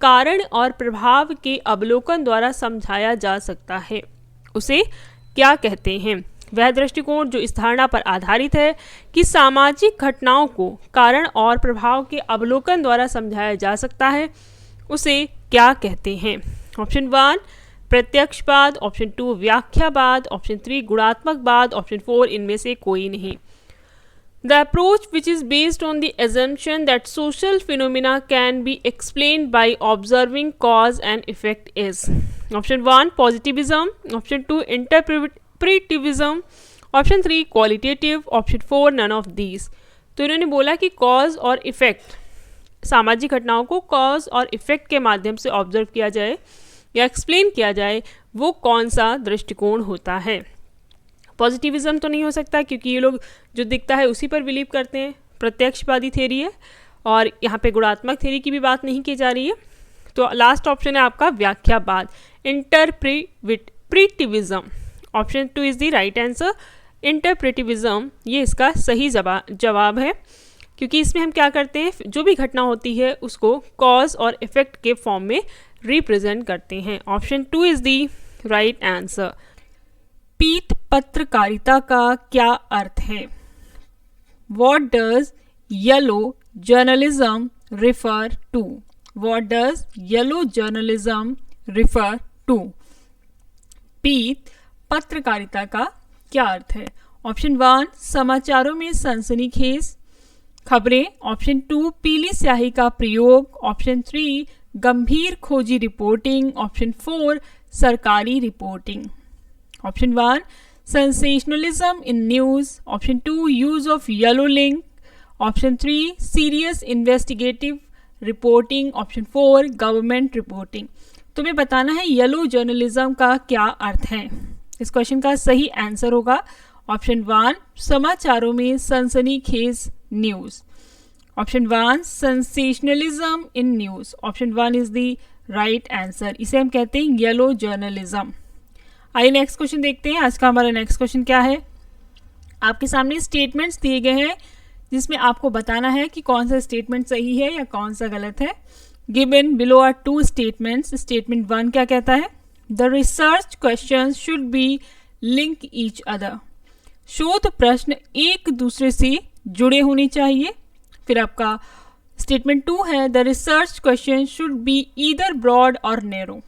Speaker 1: कारण और प्रभाव के अवलोकन द्वारा समझाया जा सकता है, उसे क्या कहते हैं? वह दृष्टिकोण जो इस धारणा पर आधारित है कि सामाजिक घटनाओं को कारण और प्रभाव के अवलोकन द्वारा समझाया जा सकता है, उसे क्या कहते हैं? ऑप्शन 1, प्रत्यक्षवाद। ऑप्शन 2, व्याख्यावाद। ऑप्शन 3, गुणात्मकवाद। ऑप्शन 4, इनमें से कोई नहीं। The approach which is based on the assumption that social phenomena can be explained by observing cause and effect is option 1, positivism, option 2, interpretivism, option 3, qualitative, option 4, none of these। तो इन्होंने बोला कि कॉज और इफेक्ट, सामाजिक घटनाओं को कॉज और इफेक्ट के माध्यम से ऑब्जर्व किया जाए या एक्सप्लेन किया जाए, वो कौन सा दृष्टिकोण होता है। पॉजिटिविज्म तो नहीं हो सकता क्योंकि ये लोग जो दिखता है उसी पर बिलीव करते हैं, प्रत्यक्षवादी थ्योरी है, और यहाँ पे गुणात्मक थ्योरी की भी बात नहीं की जा रही है। तो लास्ट ऑप्शन है आपका व्याख्यावाद, interpretivism. Option 2 is the right answer, interpretivism ये इसका सही जवाब है, क्योंकि इसमें हम क्या करते हैं, जो भी घटना होती है उसको कॉज और इफेक्ट के फॉर्म में रिप्रेजेंट करते हैं। Option 2 is the right answer. पीत पत्रकारिता का क्या अर्थ है? What does yellow journalism refer to? What does yellow journalism refer to? पीत पत्रकारिता का क्या अर्थ है? ऑप्शन 1, समाचारों में सनसनीखेज खबरें। ऑप्शन 2, पीली स्याही का प्रयोग। ऑप्शन 3, गंभीर खोजी रिपोर्टिंग। ऑप्शन 4, सरकारी reporting. Option 1, sensationalism in news. Option 2, use of yellow link. Option 3, serious investigative reporting. Option 4, government reporting। तुम्हें बताना है येलो जर्नलिज्म का क्या अर्थ है। इस क्वेश्चन का सही आंसर होगा ऑप्शन 1, समाचारों में सनसनीखेज news. Option 1, sensationalism in news. Option 1 is the right answer. इसे हम कहते हैं येलो जर्नलिज्म। आइए नेक्स्ट क्वेश्चन देखते हैं। आज का हमारा नेक्स्ट क्वेश्चन क्या है? आपके सामने स्टेटमेंट्स दिए गए हैं जिसमें आपको बताना है कि कौन सा स्टेटमेंट सही है या कौन सा गलत है। Given below are 2 statements. Statement 1 क्या कहता है? The research questions should be link each other. शोध प्रश्न एक दूसरे से जुड़े होने चाहिए। फिर आपका स्टेटमेंट 2 है, the research question should be either broad और नैरो।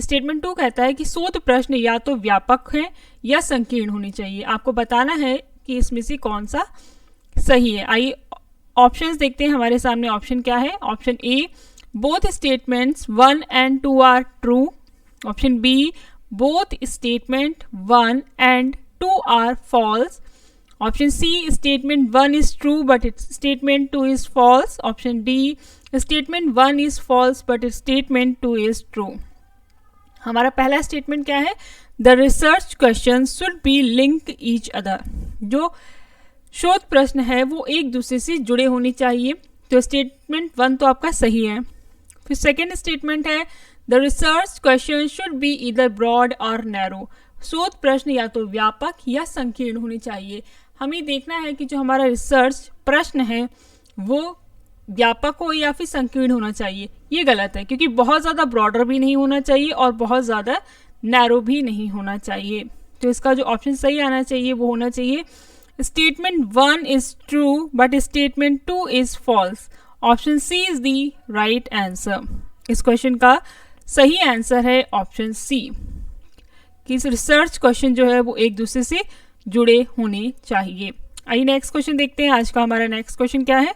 Speaker 1: स्टेटमेंट 2 कहता है कि शोध प्रश्न या तो व्यापक है या संकीर्ण होनी चाहिए। आपको बताना है कि इसमें से कौन सा सही है। आइए ऑप्शंस देखते हैं हमारे सामने। ऑप्शन क्या है? Option A, both statements 1 and 2 are true. Option B, both statement 1 and 2 are false. Option C, statement 1 is true but statement 2 is false। Option D, statement 1 is false but statement 2 is true। हमारा पहला स्टेटमेंट क्या है? The research question should be link each other. जो शोध प्रश्न है वो एक दूसरे से जुड़े होने चाहिए। तो स्टेटमेंट 1 तो आपका सही है। फिर सेकेंड स्टेटमेंट है, the research question should be either broad और नैरो। शोध प्रश्न या तो व्यापक या संकीर्ण होने चाहिए। हमें देखना है कि जो हमारा रिसर्च प्रश्न है वो व्यापक हो या फिर संकीर्ण होना चाहिए। ये गलत है, क्योंकि बहुत ज़्यादा ब्रॉडर भी नहीं होना चाहिए और बहुत ज़्यादा नैरो भी नहीं होना चाहिए। तो इसका जो ऑप्शन सही आना चाहिए वो होना चाहिए, statement 1 is true but statement 2 is false. Option C is the right answer. इस क्वेश्चन का सही आंसर है ऑप्शन सी, कि इस रिसर्च क्वेश्चन जो है वो एक दूसरे से जुड़े होने चाहिए। आइए नेक्स्ट क्वेश्चन देखते हैं। आज का हमारा नेक्स्ट क्वेश्चन क्या है?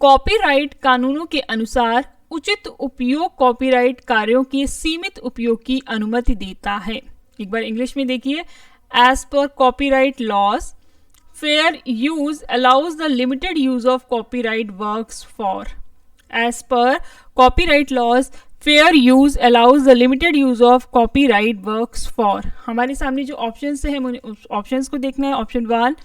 Speaker 1: कॉपीराइट कानूनों के अनुसार उचित उपयोग कॉपीराइट कार्यों के सीमित उपयोग की अनुमति देता है। एक बार इंग्लिश में देखिए। As per copyright laws, fair use allows the limited use of copyright works for. As per copyright laws, fair use allows the limited use of copyright works for. हमारे सामने जो ऑप्शंस है ऑप्शंस को देखना है। ऑप्शन 1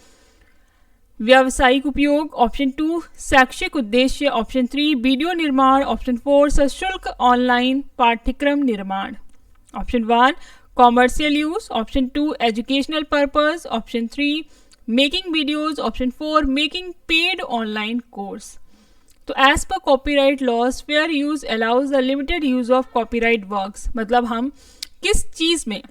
Speaker 1: व्यावसायिक उपयोग, ऑप्शन 2 शैक्षिक उद्देश्य, ऑप्शन 3 वीडियो निर्माण, ऑप्शन 4 सशुल्क ऑनलाइन पाठ्यक्रम निर्माण। Option 1 commercial use, option 2 educational purpose, option 3 making videos, option 4 making paid online course. तो as per copyright laws, fair use allows the limited use of copyright works, मतलब हम किस चीज में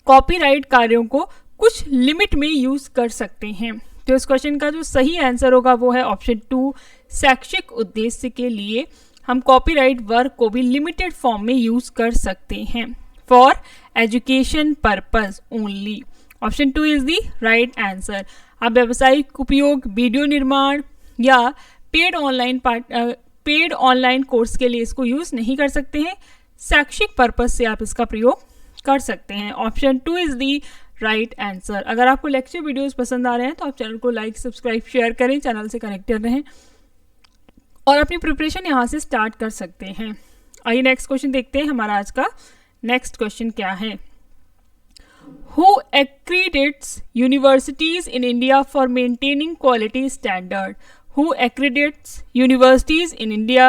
Speaker 1: कॉपीराइट कार्यों को कुछ लिमिट में यूज कर सकते हैं। तो इस क्वेश्चन का जो सही आंसर होगा वो है ऑप्शन 2, शैक्षिक उद्देश्य के लिए हम कॉपीराइट वर्क को भी लिमिटेड फॉर्म में यूज कर सकते हैं, for education purpose only. Option 2 is the right answer. आप व्यावसायिक उपयोग, वीडियो निर्माण या पेड ऑनलाइन कोर्स के लिए इसको यूज नहीं कर सकते हैं। शैक्षिक पर्पस से आप इसका प्रयोग कर सकते हैं। Option 2 is the right answer. अगर आपको लेक्चर वीडियोस पसंद आ रहे हैं तो आप चैनल को लाइक, सब्सक्राइब, शेयर करें, चैनल से कनेक्टेड रहें और अपनी प्रिपरेशन यहाँ से स्टार्ट कर सकते हैं। आइए नेक्स्ट क्वेश्चन देखते हैं। हमारा आज का नेक्स्ट क्वेश्चन क्या है? Who accredits universities in India for maintaining quality standard? Who accredits universities in India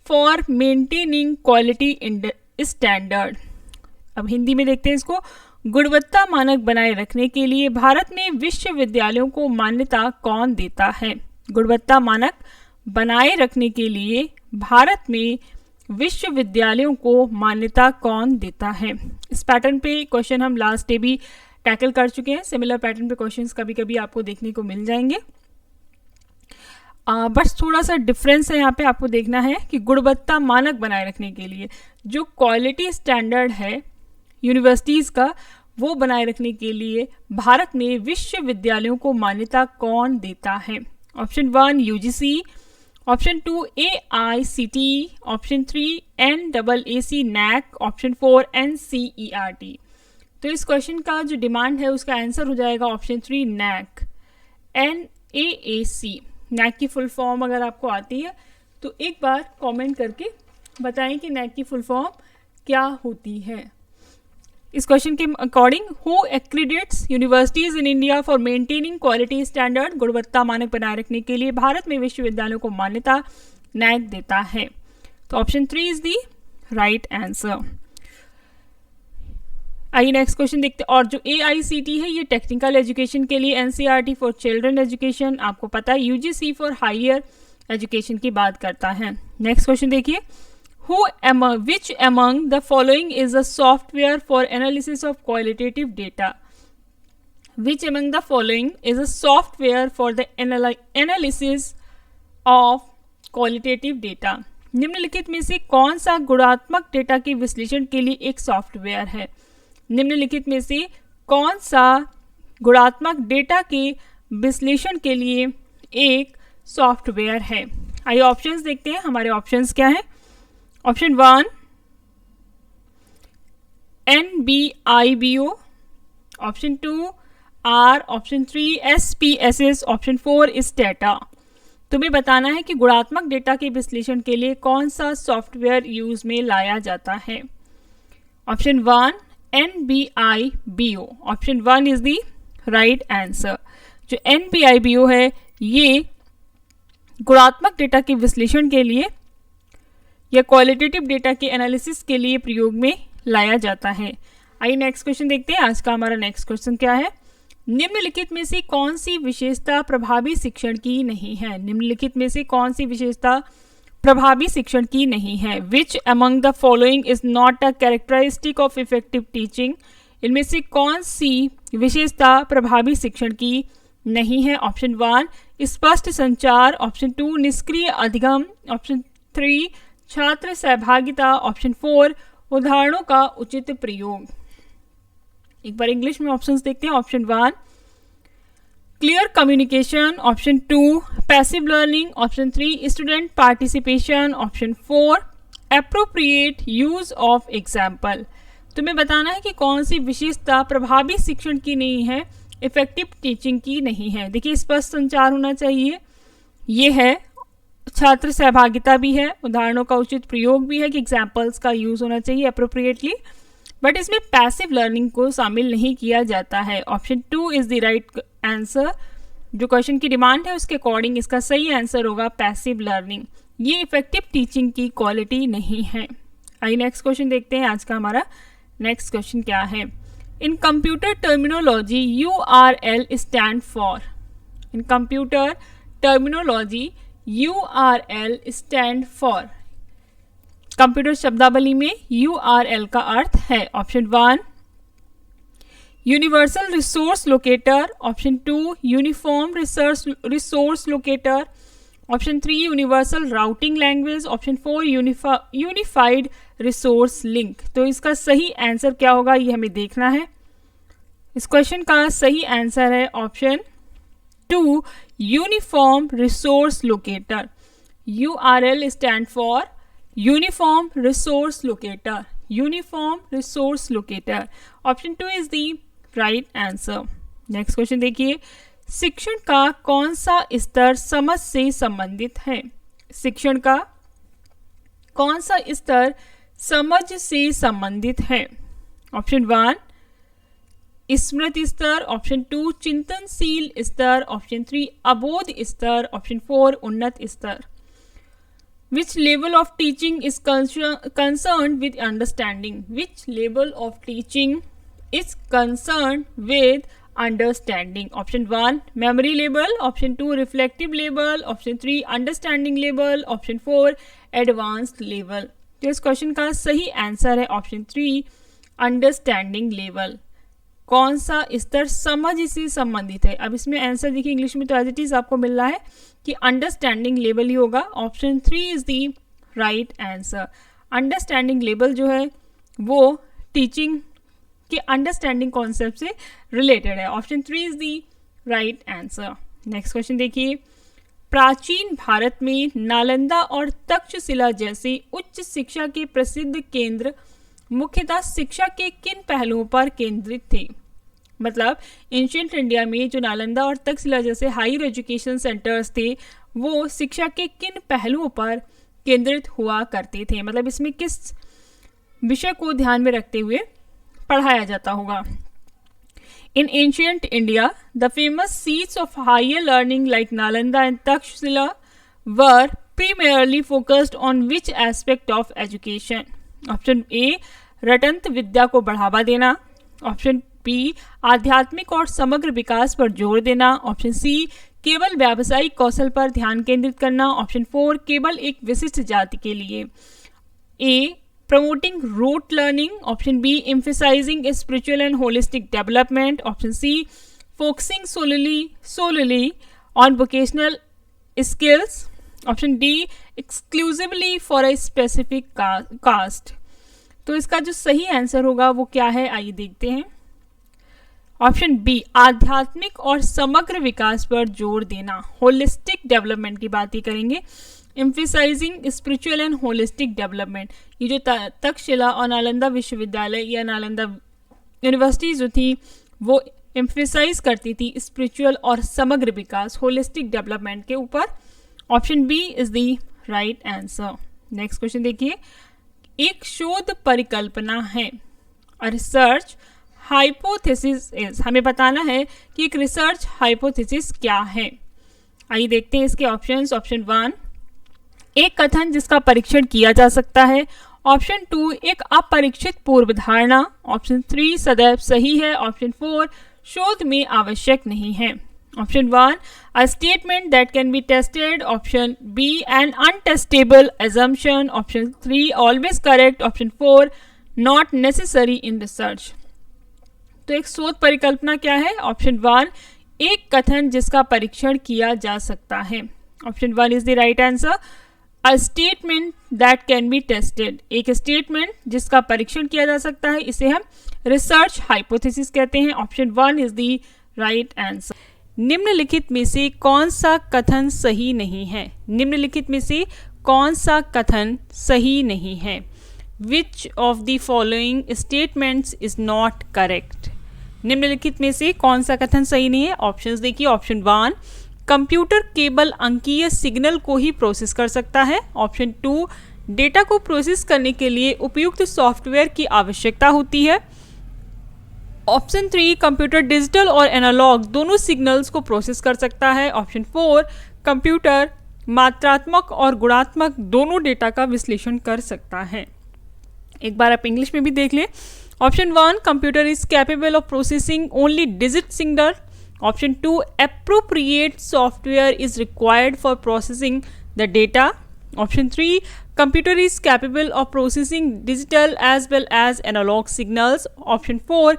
Speaker 1: for maintaining quality standard? अब हिंदी में देखते हैं इसको। गुणवत्ता मानक बनाए रखने के लिए भारत में विश्वविद्यालयों को मान्यता कौन देता है? गुणवत्ता मानक बनाए रखने के लिए भारत में विश्वविद्यालयों को मान्यता कौन देता है? इस पैटर्न पे क्वेश्चन हम लास्ट डे भी टैकल कर चुके हैं। सिमिलर पैटर्न पे क्वेश्चंस कभी कभी आपको देखने को मिल जाएंगे, बस थोड़ा सा डिफरेंस है यहाँ पे। आपको देखना है कि गुणवत्ता मानक बनाए रखने के लिए जो क्वालिटी स्टैंडर्ड है यूनिवर्सिटीज़ का, वो बनाए रखने के लिए भारत में विश्वविद्यालयों को मान्यता कौन देता है? Option 1 UGC, option 2 AICTE, option 3 NAAC NAC, option 4 NCERT। तो इस क्वेश्चन का जो डिमांड है उसका आंसर हो जाएगा ऑप्शन 3 NAC, NAAC। नैक की फुल फॉर्म अगर आपको आती है तो एक बार कमेंट करके बताएं कि नैक की फुल फॉर्म क्या होती है। इस क्वेश्चन के according, who accredits universities in India for maintaining quality standard? गुणवत्ता मानक बनाए रखने के लिए भारत में विश्वविद्यालयों को मान्यता नैक देता है। तो option 3 is the right answer. आइए नेक्स्ट क्वेश्चन देखते हैं। और जो AICT है ये टेक्निकल एजुकेशन के लिए, NCERT फॉर चिल्ड्रन एजुकेशन, आपको पता है UGC फॉर हायर एजुकेशन की बात करता है। नेक्स्ट क्वेश्चन देखिए। Which among the following is a software for analysis of qualitative data? Which among the following is a software for the analysis of qualitative data? निम्नलिखित में से कौन सा गुणात्मक डेटा के विश्लेषण के लिए एक सॉफ्टवेयर है? निम्नलिखित में से कौन सा गुणात्मक डेटा के विश्लेषण के लिए एक सॉफ्टवेयर है? आइए ऑप्शंस देखते हैं। हमारे ऑप्शंस क्या हैं? Option 1 NBIBO, option 2 R, option 3 SPSS, option 4 strata. तुम्हें बताना है कि गुणात्मक डेटा के विश्लेषण के लिए कौन सा सॉफ्टवेयर यूज में लाया जाता है। Option 1 NBIBO, option 1 is the right answer. जो NBIBO है ये गुणात्मक डेटा के विश्लेषण के लिए या क्वालिटेटिव डेटा के एनालिसिस के लिए प्रयोग में लाया जाता है। आइए नेक्स्ट क्वेश्चन देखते हैं। आज का हमारा नेक्स्ट क्वेश्चन क्या है? निम्नलिखित में से कौन सी विशेषता प्रभावी शिक्षण की नहीं है? निम्नलिखित में से कौन सी विशेषता प्रभावी शिक्षण की नहीं है? Which among the following is not a characteristic of effective teaching? इनमें से कौन सी विशेषता प्रभावी शिक्षण की नहीं है? ऑप्शन 1 स्पष्ट संचार, ऑप्शन 2 निष्क्रिय अधिगम, ऑप्शन 3 छात्र सहभागिता, ऑप्शन 4 उदाहरणों का उचित प्रयोग। एक बार इंग्लिश में ऑप्शंस देखते हैं। Option 1 clear communication, option 2 passive learning, option 3 student participation, option 4 appropriate use of example. तुम्हें बताना है कि कौन सी विशेषता प्रभावी शिक्षण की नहीं है, इफेक्टिव टीचिंग की नहीं है। देखिए स्पष्ट संचार होना चाहिए, ये है, छात्र सहभागिता भी है, उदाहरणों का उचित प्रयोग भी है कि एग्जाम्पल्स का यूज होना चाहिए अप्रोप्रिएटली, बट इसमें पैसिव लर्निंग को शामिल नहीं किया जाता है। Option 2 is the right answer. जो क्वेश्चन की डिमांड है उसके अकॉर्डिंग इसका सही आंसर होगा पैसिव लर्निंग। ये इफेक्टिव टीचिंग की क्वालिटी नहीं है। आइए नेक्स्ट क्वेश्चन देखते हैं। आज का हमारा नेक्स्ट क्वेश्चन क्या है? इन computer terminology URL stand for. In computer terminology URL stand for. Computer शब्दावली में URL का अर्थ है। Option 1 universal resource locator, option 2 uniform resource locator, option 3 universal routing language, option 4 unified resource link. तो इसका सही आंसर क्या होगा ये हमें देखना है। इस क्वेश्चन का सही आंसर है option 2 uniform resource locator. URL stand for uniform resource locator, uniform resource locator. Option 2 is the right answer. Next question देखिए, शिक्षण का कौन सा स्तर समझ से संबंधित है? शिक्षण का कौन सा स्तर समझ से संबंधित है? ऑप्शन 1 स्मृति स्तर, ऑप्शन 2 चिंतनशील स्तर, ऑप्शन 3 अबोध स्तर, ऑप्शन 4 उन्नत स्तर। Which level of teaching is concerned with understanding? Which level of teaching is concerned with understanding? Option 1 memory level, option 2 reflective level, option 3 understanding level, option 4 advanced level। तो इस क्वेश्चन का सही आंसर है ऑप्शन 3 अंडरस्टैंडिंग लेवल। कौन सा स्तर समझ से संबंधित है? अब इसमें आंसर देखिए इंग्लिश में तो एज इट इज आपको मिल रहा है कि अंडरस्टैंडिंग लेवल ही होगा। Option 3 is the right answer. Understanding level जो है वो टीचिंग के अंडरस्टैंडिंग कॉन्सेप्ट से रिलेटेड है। Option 3 is the right answer. Next question देखिए, प्राचीन भारत में नालंदा और तक्षशिला जैसे उच्च शिक्षा के प्रसिद्ध केंद्र मुख्यतः शिक्षा के किन पहलुओं पर केंद्रित थे? मतलब एंशिएंट इंडिया में जो नालंदा और तक्षशिला जैसे हायर एजुकेशन सेंटर्स थे वो शिक्षा के किन पहलुओं पर केंद्रित हुआ करते थे? मतलब इसमें किस विषय को ध्यान में रखते हुए पढ़ाया जाता होगा? In ancient India, the famous seats of higher learning like Nalanda and Takshashila were primarily focused on which aspect of education? Option A, रटंत विद्या को बढ़ावा देना, ऑप्शन बी आध्यात्मिक और समग्र विकास पर जोर देना, ऑप्शन सी केवल व्यावसायिक कौशल पर ध्यान केंद्रित करना, ऑप्शन 4 केवल एक विशिष्ट जाति के लिए। ए promoting rote learning, option B emphasizing spiritual and holistic development, option C focusing solely on vocational skills, option D exclusively for a specific caste. तो इसका जो सही आंसर होगा वो क्या है, आइए देखते हैं। ऑप्शन बी, आध्यात्मिक और समग्र विकास पर जोर देना, होलिस्टिक डेवलपमेंट की बात ही करेंगे। Emphasizing spiritual and holistic development, ये जो तक्षशिला और नालंदा विश्वविद्यालय या नालंदा यूनिवर्सिटी जो थी वो एम्फेसाइज करती थी स्पिरिचुअल और समग्र विकास, होलिस्टिक डेवलपमेंट के ऊपर। Option B is the right answer. Next question देखिए, एक शोध परिकल्पना है, रिसर्च हाइपोथेसिस इज, हमें बताना है कि एक रिसर्च हाइपोथेसिस क्या है। आइए देखते हैं इसके ऑप्शंस। ऑप्शन 1, एक कथन जिसका परीक्षण किया जा सकता है। ऑप्शन 2, एक अपरीक्षित पूर्व धारणा। ऑप्शन 3, सदैव सही है। ऑप्शन 4, शोध में आवश्यक नहीं है। Option 1, a statement that can be tested. Option B, an untestable assumption. Option 3, always correct. Option 4, not necessary in research. तो एक शोध परिकल्पना क्या है? ऑप्शन 1, एक कथन जिसका परीक्षण किया जा सकता है। Option 1 is the right answer. A statement that can be tested, एक स्टेटमेंट जिसका परीक्षण किया जा सकता है, इसे हम रिसर्च हाइपोथेसिस कहते हैं। Option 1 is the right answer. निम्नलिखित में से कौन सा कथन सही नहीं है? निम्नलिखित में से कौन सा कथन सही नहीं है? Which of the following statements is not correct? निम्नलिखित में से कौन सा कथन सही नहीं है? ऑप्शंस देखिए। ऑप्शन 1, कंप्यूटर केवल अंकीय सिग्नल को ही प्रोसेस कर सकता है। ऑप्शन 2, डेटा को प्रोसेस करने के लिए उपयुक्त सॉफ्टवेयर की आवश्यकता होती है। ऑप्शन 3, कंप्यूटर डिजिटल और एनालॉग दोनों सिग्नल्स को प्रोसेस कर सकता है। ऑप्शन 4, कंप्यूटर मात्रात्मक और गुणात्मक दोनों डेटा का विश्लेषण कर सकता है। एक बार आप इंग्लिश में भी देख लें। Option 1, computer is capable of processing only digit signal. Option 2, appropriate software is required for processing the data. Option 3, computer is capable of processing digital as well as analog signals. Option 4,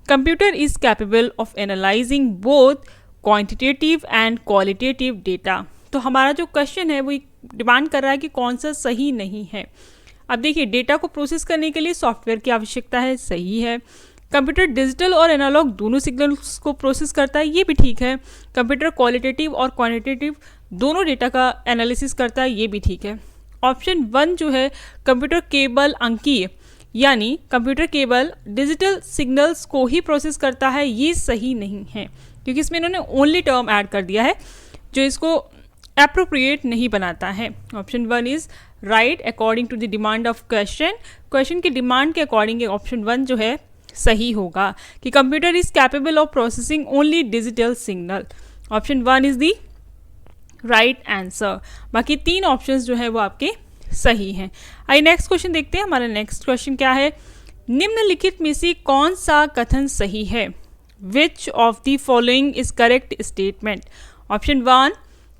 Speaker 1: computer is capable of analyzing both quantitative and qualitative data. तो हमारा जो क्वेश्चन है वो डिमांड कर रहा है कि कौन सा सही नहीं है। अब देखिए, डेटा को प्रोसेस करने के लिए सॉफ्टवेयर की आवश्यकता है, सही है। कंप्यूटर डिजिटल और एनालॉग दोनों सिग्नल्स को प्रोसेस करता है, ये भी ठीक है। कंप्यूटर क्वालिटेटिव और क्वांटिटेटिव दोनों डेटा का एनालिसिस करता है, ये भी ठीक है। ऑप्शन 1 जो है, कंप्यूटर केवल अंकीय यानी कंप्यूटर केवल डिजिटल सिग्नल्स को ही प्रोसेस करता है, ये सही नहीं है, क्योंकि इसमें इन्होंने ओनली टर्म ऐड कर दिया है जो इसको एप्रोप्रिएट नहीं बनाता है। Option 1 is right according to the demand of question. Question की डिमांड के अकॉर्डिंग ऑप्शन 1 जो है सही होगा कि computer is capable of processing only digital signal. Option 1 is the right answer. बाकी 3 ऑप्शंस जो है वो आपके सही हैं। आइए नेक्स्ट क्वेश्चन देखते हैं। हमारा नेक्स्ट क्वेश्चन क्या है? निम्नलिखित में से कौन सा कथन सही है? Which of the following is correct statement? Option 1,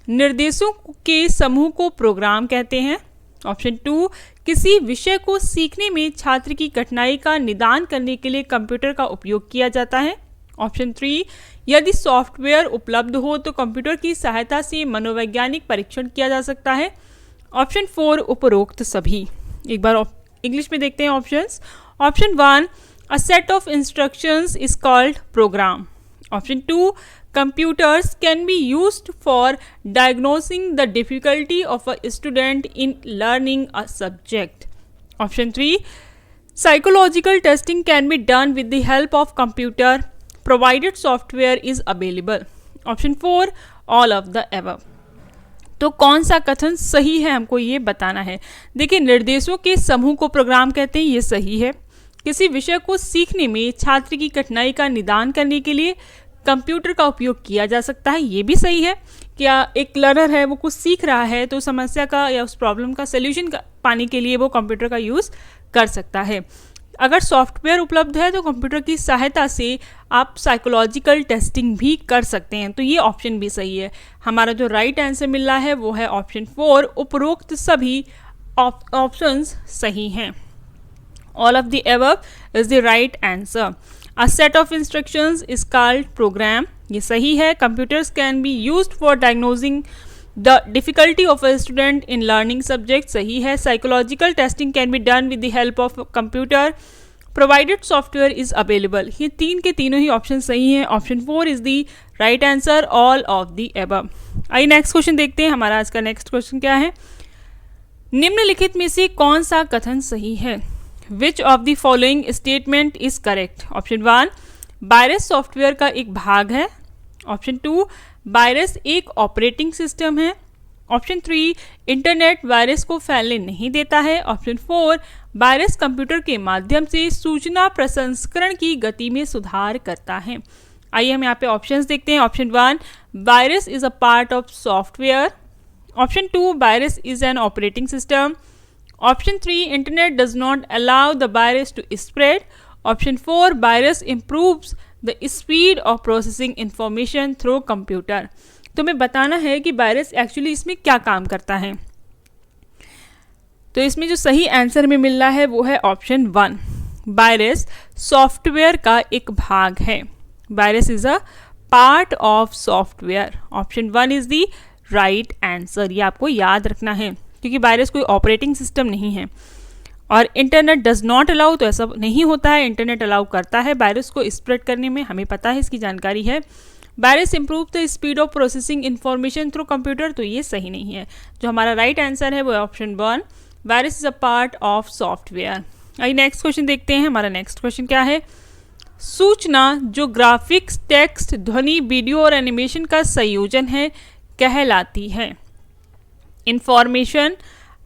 Speaker 1: निर्देशों के समूह को प्रोग्राम कहते हैं। ऑप्शन 2, किसी विषय को सीखने में छात्र की कठिनाई का निदान करने के लिए कंप्यूटर का उपयोग किया जाता है। ऑप्शन 3, यदि सॉफ्टवेयर उपलब्ध हो तो कंप्यूटर की सहायता से मनोवैज्ञानिक परीक्षण किया जा सकता है। ऑप्शन 4, उपरोक्त सभी। एक बार इंग्लिश में देखते हैं options. Option 1, a set of instructions is called programme. Option 2, computers can be used for diagnosing the difficulty of a student in learning a subject. Option 3, psychological testing can be done with the help of computer provided software is available. Option 4, all of the above. तो कौन सा कथन सही है हमको ये बताना है। देखिए, निर्देशों के समूह को प्रोग्राम कहते हैं, ये सही है। किसी विषय को सीखने में छात्र की कठिनाई का निदान करने के लिए कंप्यूटर का उपयोग किया जा सकता है, ये भी सही है। क्या एक लर्नर है वो कुछ सीख रहा है तो समस्या का या उस प्रॉब्लम का सल्यूशन पाने के लिए वो कंप्यूटर का यूज़ कर सकता है। अगर सॉफ्टवेयर उपलब्ध है तो कंप्यूटर की सहायता से आप साइकोलॉजिकल टेस्टिंग भी कर सकते हैं, तो ये ऑप्शन भी सही है। हमारा जो राइट आंसर मिल रहा है वो है ऑप्शन 4, उपरोक्त सभी ऑप्शंस सही हैं। All of the above is the right answer. A set of instructions is called program, ये सही है। Computers can be used for diagnosing the difficulty of a student in learning subject सही है. Psychological testing can be done with the help of computer provided software is available. ये तीन के तीनों ही ऑप्शन सही हैं. Option 4 is the right answer, all of the above. आइए नेक्स्ट क्वेश्चन देखते हैं. हमारा आज का नेक्स्ट क्वेश्चन क्या है. निम्नलिखित में से कौन सा कथन सही है. Which of the following statement is correct. Option 1 virus software का एक भाग है. ऑप्शन 2 वायरस एक ऑपरेटिंग सिस्टम है. ऑप्शन 3 इंटरनेट वायरस को फैलने नहीं देता है. ऑप्शन 4 वायरस कंप्यूटर के माध्यम से सूचना प्रसंस्करण की गति में सुधार करता है. आइए हम यहाँ पे ऑप्शंस देखते हैं. Option 1 virus is a part of software. Option 2 virus is an operating system. Option 3 internet does not allow the virus to spread. Option 4 virus improves the speed of processing information through computer. तो हमें बताना है कि वायरस एक्चुअली इसमें क्या काम करता है. तो इसमें जो सही आंसर हमें मिल रहा है वो है ऑप्शन 1. वायरस सॉफ्टवेयर का एक भाग है. Virus is a part of software. Option 1 is the right answer. ये आपको याद रखना है क्योंकि वायरस कोई ऑपरेटिंग सिस्टम नहीं है. और इंटरनेट डज नॉट अलाउ, तो ऐसा नहीं होता है. इंटरनेट अलाउ करता है वायरस को स्प्रेड करने में, हमें पता है, इसकी जानकारी है. Virus improve the speed of processing information through computer, तो ये सही नहीं है. जो हमारा राइट आंसर है वो है option 1. Virus is a part of software. आइए नेक्स्ट क्वेश्चन देखते हैं. हमारा नेक्स्ट क्वेश्चन क्या है. सूचना जो ग्राफिक्स, टेक्स्ट, ध्वनि, वीडियो और एनिमेशन का संयोजन है कहलाती है. Information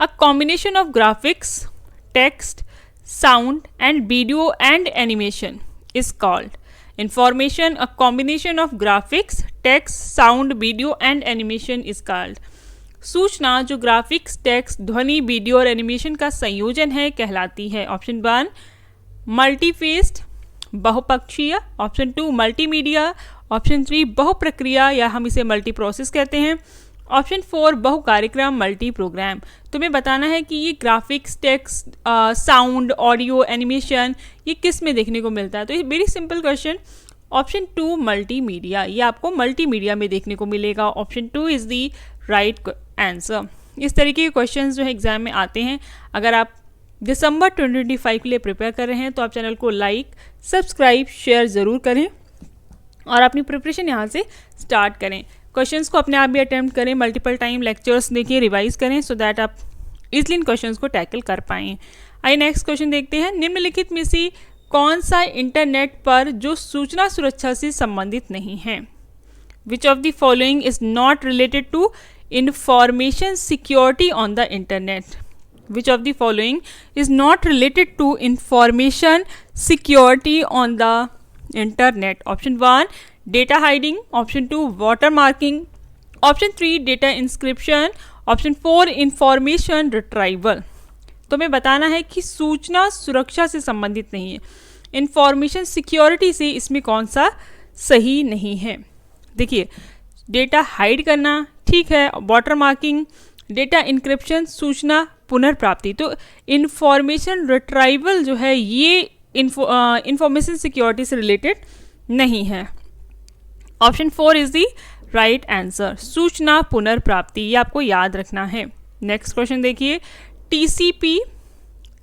Speaker 1: a combination of graphics, text, sound and video and animation is called. Information a combination of graphics, text, sound, video and animation is called. सूचना जो ग्राफिक्स, टेक्स्ट, ध्वनि, वीडियो और एनिमेशन का संयोजन है कहलाती है. ऑप्शन 1 मल्टीफेस्ड, बहुपक्षीय. Option 2 multimedia. ऑप्शन 3 बहुप्रक्रिया या हम इसे मल्टी प्रोसेस कहते हैं. ऑप्शन 4 बहु कार्यक्रम, मल्टी प्रोग्राम. तुम्हें बताना है कि ये graphics, text, sound, audio, animation ये किस में देखने को मिलता है. तो ये very simple question. Option 2 multimedia, ये आपको मल्टीमीडिया में देखने को मिलेगा. Option 2 is the right answer. इस तरीके के क्वेश्चंस जो है एग्जाम में आते हैं. अगर आप दिसंबर 2025 के लिए प्रिपेयर कर रहे हैं तो आप चैनल को लाइक, सब्सक्राइब, शेयर ज़रूर करें और अपनी प्रिपरेशन यहाँ से स्टार्ट करें. क्वेश्चंस को अपने आप भी अटेम्प्ट करें, मल्टीपल टाइम लेक्चर्स देखिए, रिवाइज करें सो दैट आप इजली इन क्वेश्चंस को टैकल कर पाएँ. आइए नेक्स्ट क्वेश्चन देखते हैं. निम्नलिखित में से कौन सा इंटरनेट पर जो सूचना सुरक्षा से संबंधित नहीं है. Which of the following is not related to information security on the internet. Which of the following is not related to information security on the internet. Option 1 data hiding. Option 2 water marking. Option 3 data inscription. Option 4 information retrieval. तो हमें बताना है कि सूचना सुरक्षा से संबंधित नहीं है. इंफॉर्मेशन सिक्योरिटी से इसमें कौन सा सही नहीं है. देखिए डेटा हाइड करना ठीक है, वाटर मार्किंग, डेटा इंक्रिप्शन, सूचना पुनर्प्राप्ति. तो इंफॉर्मेशन रिट्राइवल जो है ये इंफॉर्मेशन सिक्योरिटी से रिलेटेड नहीं है. Option 4 is the right answer. सूचना पुनर्प्राप्ति, ये आपको याद रखना है. नेक्स्ट क्वेश्चन देखिए. TCP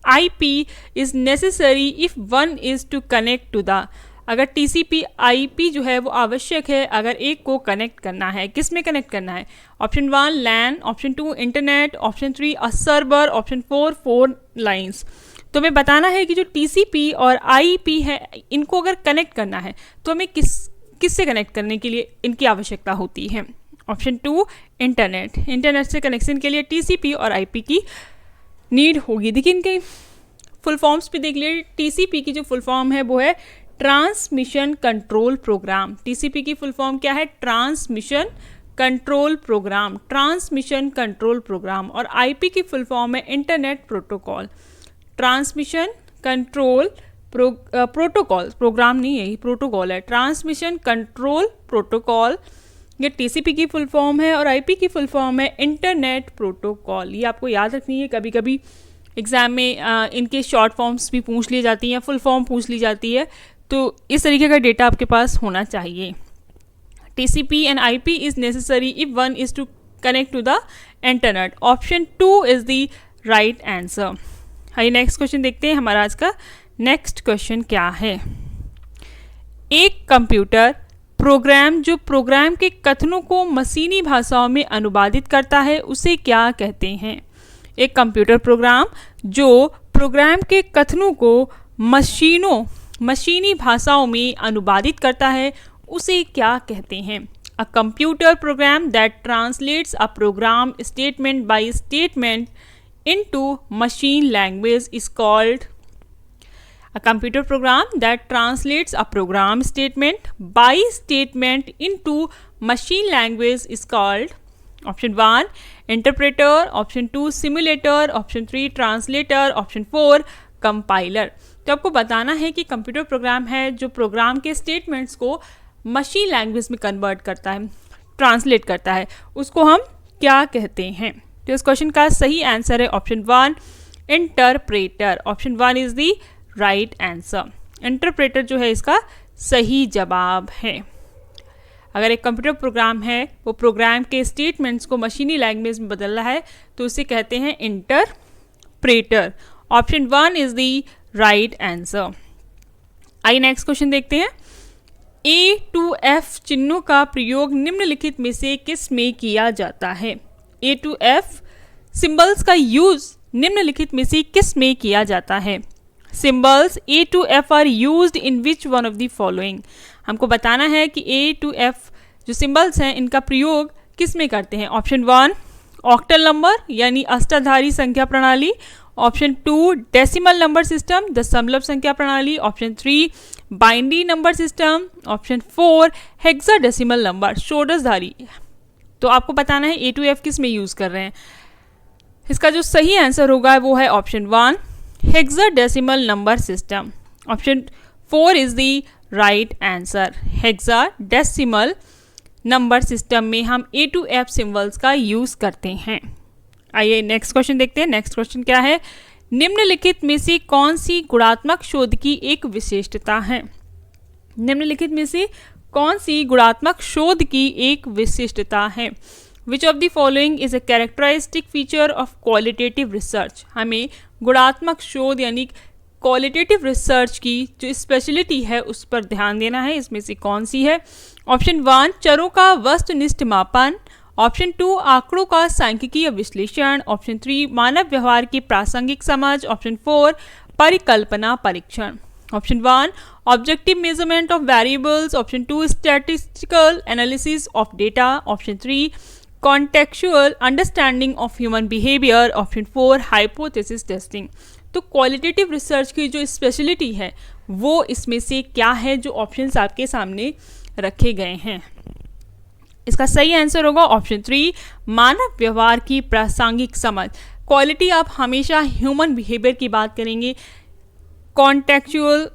Speaker 1: IP is necessary if one is to connect to the. अगर TCP IP जो है वो आवश्यक है अगर एक को कनेक्ट करना है. किस में कनेक्ट करना है. Option 1 LAN. Option 2 internet. Option 3 a server. Option 4 lines. तो हमें बताना है कि जो TCP और IP है इनको अगर कनेक्ट करना है तो हमें किससे कनेक्ट करने के लिए इनकी आवश्यकता होती है. Option 2 internet. इंटरनेट से कनेक्शन के लिए TCP और IP की नीड होगी. देखिए इनके फुल फॉर्म्स भी देख लिए. TCP की जो फुल फॉर्म है वो है ट्रांसमिशन कंट्रोल प्रोग्राम. TCP की फुल फॉर्म क्या है. Transmission control program. Transmission control program. और IP की फुल फॉर्म है internet protocol. Transmission control protocol. Program नहीं है, प्रोटोकॉल है. ट्रांसमिशन कंट्रोल प्रोटोकॉल ये TCP की फुल फॉर्म है और IP की फुल फॉर्म है इंटरनेट प्रोटोकॉल. ये आपको याद रखनी है. कभी कभी एग्जाम में इनके शॉर्ट फॉर्म्स भी पूछ ली जाती हैं, फुल फॉर्म पूछ ली जाती है. तो इस तरीके का डेटा आपके पास होना चाहिए. TCP and IP is necessary if one is to connect to the internet. Option 2 is the right answer. आइए नेक्स्ट क्वेश्चन देखते हैं। हमारा आज का नेक्स्ट क्वेश्चन क्या है। एक कंप्यूटर प्रोग्राम जो प्रोग्राम के कथनों को मशीनी भाषाओं में अनुवादित करता है उसे क्या कहते हैं। एक कंप्यूटर प्रोग्राम जो प्रोग्राम के कथनों को मशीनी भाषाओं में अनुवादित करता है उसे क्या कहते हैं। A computer program that translates a program statement by statement into machine language is called a computer program that translates a program statement by statement into machine language is called option 1 interpreter, option 2 simulator, option 3 translator, option 4 compiler। तो आपको बताना है कि कंप्यूटर प्रोग्राम है जो प्रोग्राम के स्टेटमेंट्स को मशीन लैंग्वेज में कन्वर्ट करता है, ट्रांसलेट करता है, उसको हम क्या कहते हैं। तो इस क्वेश्चन का सही आंसर है option 1 interpreter. Option 1 is the right answer. Interpreter जो है इसका सही जवाब है। अगर एक कंप्यूटर प्रोग्राम है वो प्रोग्राम के स्टेटमेंट्स को मशीनी लैंग्वेज में बदल रहा है तो उसे कहते हैं interpreter. Option 1 is the right answer. आइए नेक्स्ट क्वेश्चन देखते हैं। A to F चिन्हों का प्रयोग निम्नलिखित में से किस में किया जाता है। A to F सिंबल्स का यूज निम्नलिखित में से किस में किया जाता है। Symbols A to F are used in which one of the following. हमको बताना है कि A to F जो सिंबल्स हैं इनका प्रयोग किस में करते हैं। ऑप्शन 1 ऑक्टल नंबर यानी अष्टाधारी संख्या प्रणाली, ऑप्शन 2 डेसिमल नंबर सिस्टम दशमलव संख्या प्रणाली, option 3 binary number system, option 4 hexadecimal number षोडशधारी। तो आपको बताना है A to F किस में यूज कर रहे हैं। इसका जो सही आंसर होगा वो है option 1 hexadecimal number system. Option 4 is the right answer. Hexadecimal number system में हम A to F सिंबल्स का यूज करते हैं। आइए नेक्स्ट क्वेश्चन देखते हैं। नेक्स्ट क्वेश्चन क्या है। निम्नलिखित में से कौन सी गुणात्मक शोध की एक विशिष्टता है। निम्नलिखित में से कौन सी गुणात्मक शोध की एक विशिष्टता है। Which of the following is a characteristic feature of qualitative research. हमें गुणात्मक शोध यानी क्वालिटेटिव रिसर्च की जो स्पेशलिटी है उस पर ध्यान देना है। इसमें से कौन सी है। ऑप्शन 1 चरों का वस्तुनिष्ठ मापन, ऑप्शन 2 आंकड़ों का सांख्यिकीय विश्लेषण, ऑप्शन 3 मानव व्यवहार की प्रासंगिक समझ, ऑप्शन 4 परिकल्पना परीक्षण। Option 1 objective measurement of variables, option 2 statistical analysis of data, option 3 contextual understanding of human behaviour, option 4 hypothesis testing. तो क्वालिटेटिव रिसर्च की जो स्पेशलिटी है वो इसमें से क्या है जो ऑप्शंस आपके सामने रखे गए हैं। इसका सही आंसर होगा ऑप्शन 3 मानव व्यवहार की प्रासंगिक समझ। क्वालिटी आप हमेशा ह्यूमन बिहेवियर की बात करेंगे। Contextual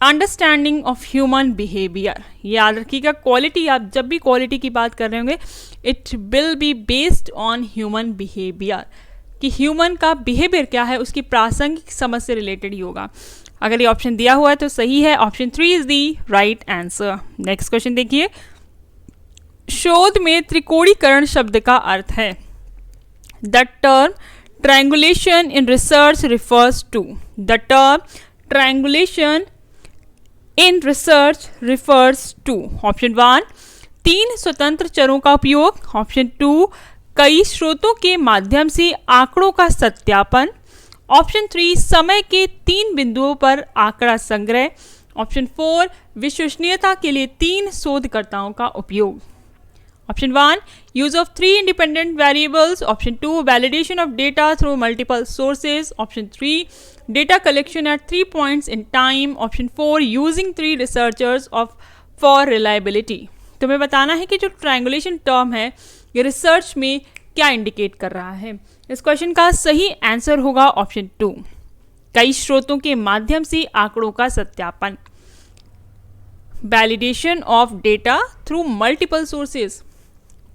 Speaker 1: understanding of human behaviour याद रखिएगा। क्वालिटी आप जब भी क्वालिटी की बात कर रहे होंगे it will be based on human behaviour कि ह्यूमन का बिहेवियर क्या है उसकी प्रासंगिक समझ से रिलेटेड ही होगा। अगर ये ऑप्शन दिया हुआ है तो सही है। Option 3 is the right answer. Next question देखिए। शोध में त्रिकोणीकरण शब्द का अर्थ है। The term triangulation in research refers to. The term triangulation in research refers to. Option 1 3 स्वतंत्र चरों का उपयोग, ऑप्शन 2 कई स्रोतों के माध्यम से आंकड़ों का सत्यापन, ऑप्शन 3 समय के 3 बिंदुओं पर आंकड़ा संग्रह, ऑप्शन 4 विश्वसनीयता के लिए 3 शोधकर्ताओं का उपयोग। Option 1 use of 3 independent variables, option 2 validation of data through multiple sources, option 3 data collection at 3 points in time, option 4 using 3 researchers of for reliability. तो हमें बताना है कि जो ट्रायंगुलेशन टर्म है ये रिसर्च में क्या इंडिकेट कर रहा है। इस क्वेश्चन का सही आंसर होगा ऑप्शन 2 कई स्रोतों के माध्यम से आंकड़ों का सत्यापन। Validation of data through multiple sources,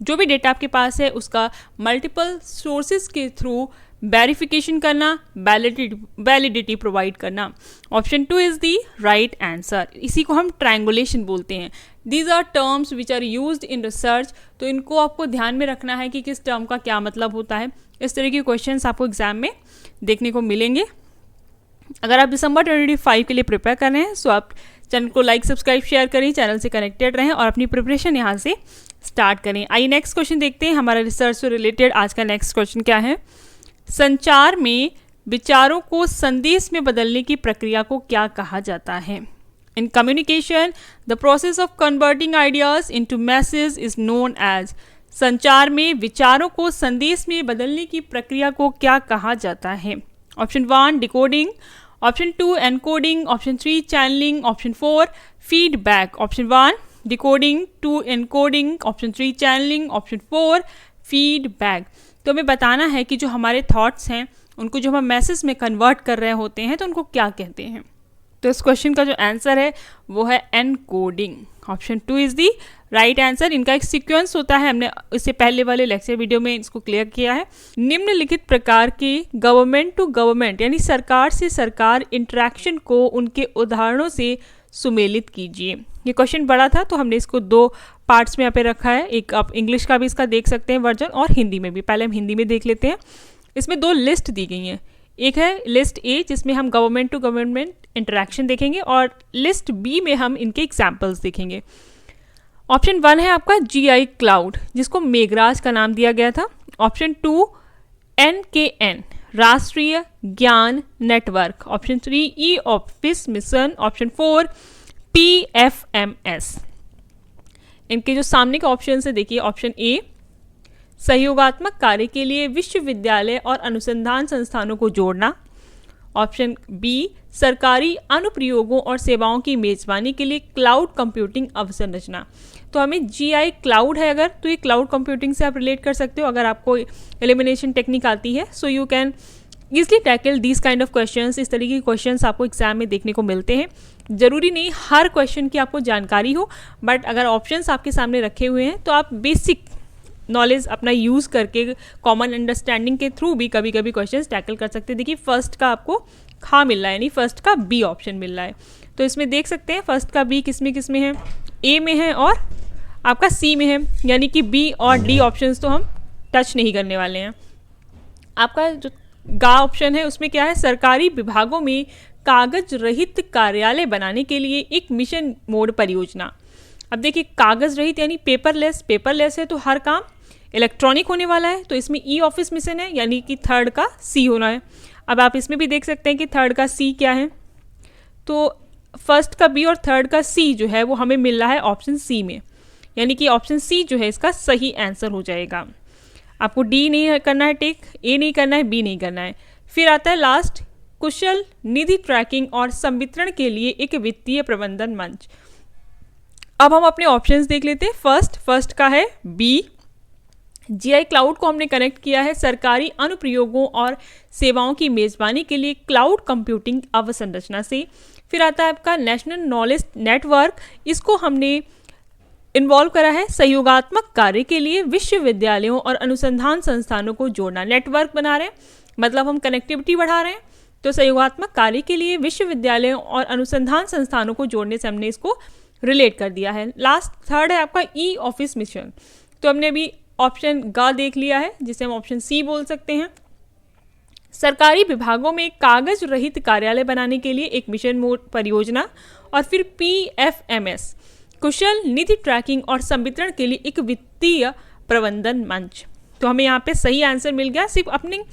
Speaker 1: जो भी डेटा आपके पास है उसका मल्टीपल सोर्सेज के थ्रू वेरिफिकेशन करना, वैलिडिटी प्रोवाइड करना। Option 2 is the right answer. इसी को हम ट्रायंगुलेशन बोलते हैं। These are terms which are used in research. तो इनको आपको ध्यान में रखना है कि किस टर्म का क्या मतलब होता है। इस तरह के क्वेश्चंस आपको एग्जाम में देखने को मिलेंगे। अगर आप दिसंबर 2025 के लिए प्रिपेयर कर रहे हैं तो आप चैनल को लाइक, सब्सक्राइब, शेयर करें, चैनल से कनेक्टेड रहें और अपनी प्रिपरेशन यहाँ से स्टार्ट करें। आइए नेक्स्ट क्वेश्चन देखते हैं। हमारा रिसर्च से रिलेटेड आज का नेक्स्ट क्वेश्चन क्या है? संचार में विचारों को संदेश में बदलने की प्रक्रिया को क्या कहा जाता है? In communication the process of converting ideas into message is known as. संचार में विचारों को संदेश में बदलने की प्रक्रिया को क्या कहा जाता है? Option 1 decoding, option 2 encoding, option 3 channelling, option 4 feedback. Option 1 decoding, 2 encoding, option 3 channelling, option 4 feedback. तो हमें बताना है कि जो हमारे थॉट्स हैं उनको जो हम मैसेज में कन्वर्ट कर रहे होते हैं तो उनको क्या कहते हैं। तो इस क्वेश्चन का जो आंसर है वो है encoding. Option 2 is the right answer. इनका एक सीक्वेंस होता है, हमने इससे पहले वाले लेक्चर वीडियो में इसको क्लियर किया है। निम्नलिखित प्रकार के गवर्नमेंट टू गवर्नमेंट यानी सरकार से सरकार इंटरेक्शन को उनके उदाहरणों से सुमेलित कीजिए। ये क्वेश्चन बड़ा था तो हमने इसको 2 पार्ट्स में यहाँ पे रखा है। एक आप इंग्लिश का भी इसका देख सकते हैं वर्जन और हिंदी में भी। पहले हम हिंदी में देख लेते हैं। इसमें 2 लिस्ट दी गई हैं। एक है लिस्ट ए जिसमें हम गवर्नमेंट टू गवर्नमेंट इंटरेक्शन देखेंगे और लिस्ट बी में हम इनके एग्जाम्पल्स देखेंगे। ऑप्शन 1 है आपका GI क्लाउड जिसको मेघराज का नाम दिया गया था। ऑप्शन 2 NKN राष्ट्रीय ज्ञान network. Option 3 e-office mission. Option 4 PFMS। इनके जो सामने के ऑप्शन है देखिए। ऑप्शन ए सहयोगात्मक कार्य के लिए विश्वविद्यालय और अनुसंधान संस्थानों को जोड़ना। ऑप्शन बी सरकारी अनुप्रयोगों और सेवाओं की मेजबानी के लिए क्लाउड कंप्यूटिंग अवसंरचना। तो हमें GI क्लाउड है अगर तो ये क्लाउड कंप्यूटिंग से आप रिलेट कर सकते हो। अगर आपको एलिमिनेशन टेक्निक आती है so you can easily tackle these kind of questions. इस तरीके के क्वेश्चंस आपको एग्जाम में देखने को मिलते हैं। जरूरी नहीं हर क्वेश्चन की आपको जानकारी हो, बट अगर ऑप्शंस आपके सामने रखे हुए हैं तो आप बेसिक नॉलेज अपना यूज़ करके कॉमन अंडरस्टैंडिंग के थ्रू भी कभी कभी क्वेश्चंस टैकल कर सकते हैं। देखिए फर्स्ट का आपको खा मिल रहा है यानी फर्स्ट का बी ऑप्शन मिल रहा है। तो इसमें देख सकते हैं फर्स्ट का बी किस में है, ए में है और आपका सी में है, यानी कि बी और डी ऑप्शंस तो हम टच नहीं करने वाले हैं। आपका जो गा ऑप्शन है उसमें क्या है? सरकारी विभागों में कागज रहित कार्यालय बनाने के लिए एक मिशन मोड परियोजना। अब देखिए कागज रहित यानी पेपरलेस है तो हर काम इलेक्ट्रॉनिक होने वाला है। तो इसमें ई-ऑफिस मिशन है यानी कि थर्ड का सी होना है। अब आप इसमें भी देख सकते हैं कि थर्ड का सी क्या है। तो फर्स्ट का बी और थर्ड का सी जो है वो हमें मिल रहा है ऑप्शन सी में, यानी कि ऑप्शन सी जो है इसका सही आंसर हो जाएगा। आपको डी नहीं करना है टिक, ए नहीं करना है, बी नहीं करना है। फिर आता है लास्ट कुशल निधि ट्रैकिंग और संवितरण के लिए एक वित्तीय प्रबंधन मंच। अब हम अपने ऑप्शंस देख लेते हैं। फर्स्ट का है बी। GI क्लाउड को हमने कनेक्ट किया है सरकारी अनुप्रयोगों और सेवाओं की मेजबानी के लिए क्लाउड कंप्यूटिंग अवसंरचना से। फिर आता है आपका नेशनल नॉलेज नेटवर्क, इसको हमने इन्वॉल्व करा है सहयोगात्मक कार्य के लिए विश्वविद्यालयों और अनुसंधान संस्थानों को जोड़ना। नेटवर्क बना रहे हैं मतलब हम कनेक्टिविटी बढ़ा रहे हैं। तो सहयोगात्मक कार्य के लिए विश्वविद्यालयों और अनुसंधान संस्थानों को जोड़ने से हमने इसको रिलेट कर दिया है। लास्ट थर्ड है आपका ई-ऑफिस मिशन। तो हमने अभी ऑप्शन गा देख लिया है जिसे हम ऑप्शन सी बोल सकते हैं। सरकारी विभागों में कागज रहित कार्यालय बनाने के लिए एक मिशन मोड परियोजना। और फिर PFMS कुशल निधि ट्रैकिंग और संवितरण के लिए एक वित्तीय प्रबंधन मंच। तो हमें यहाँ पे सही आंसर मिल गया सिर्फ अपने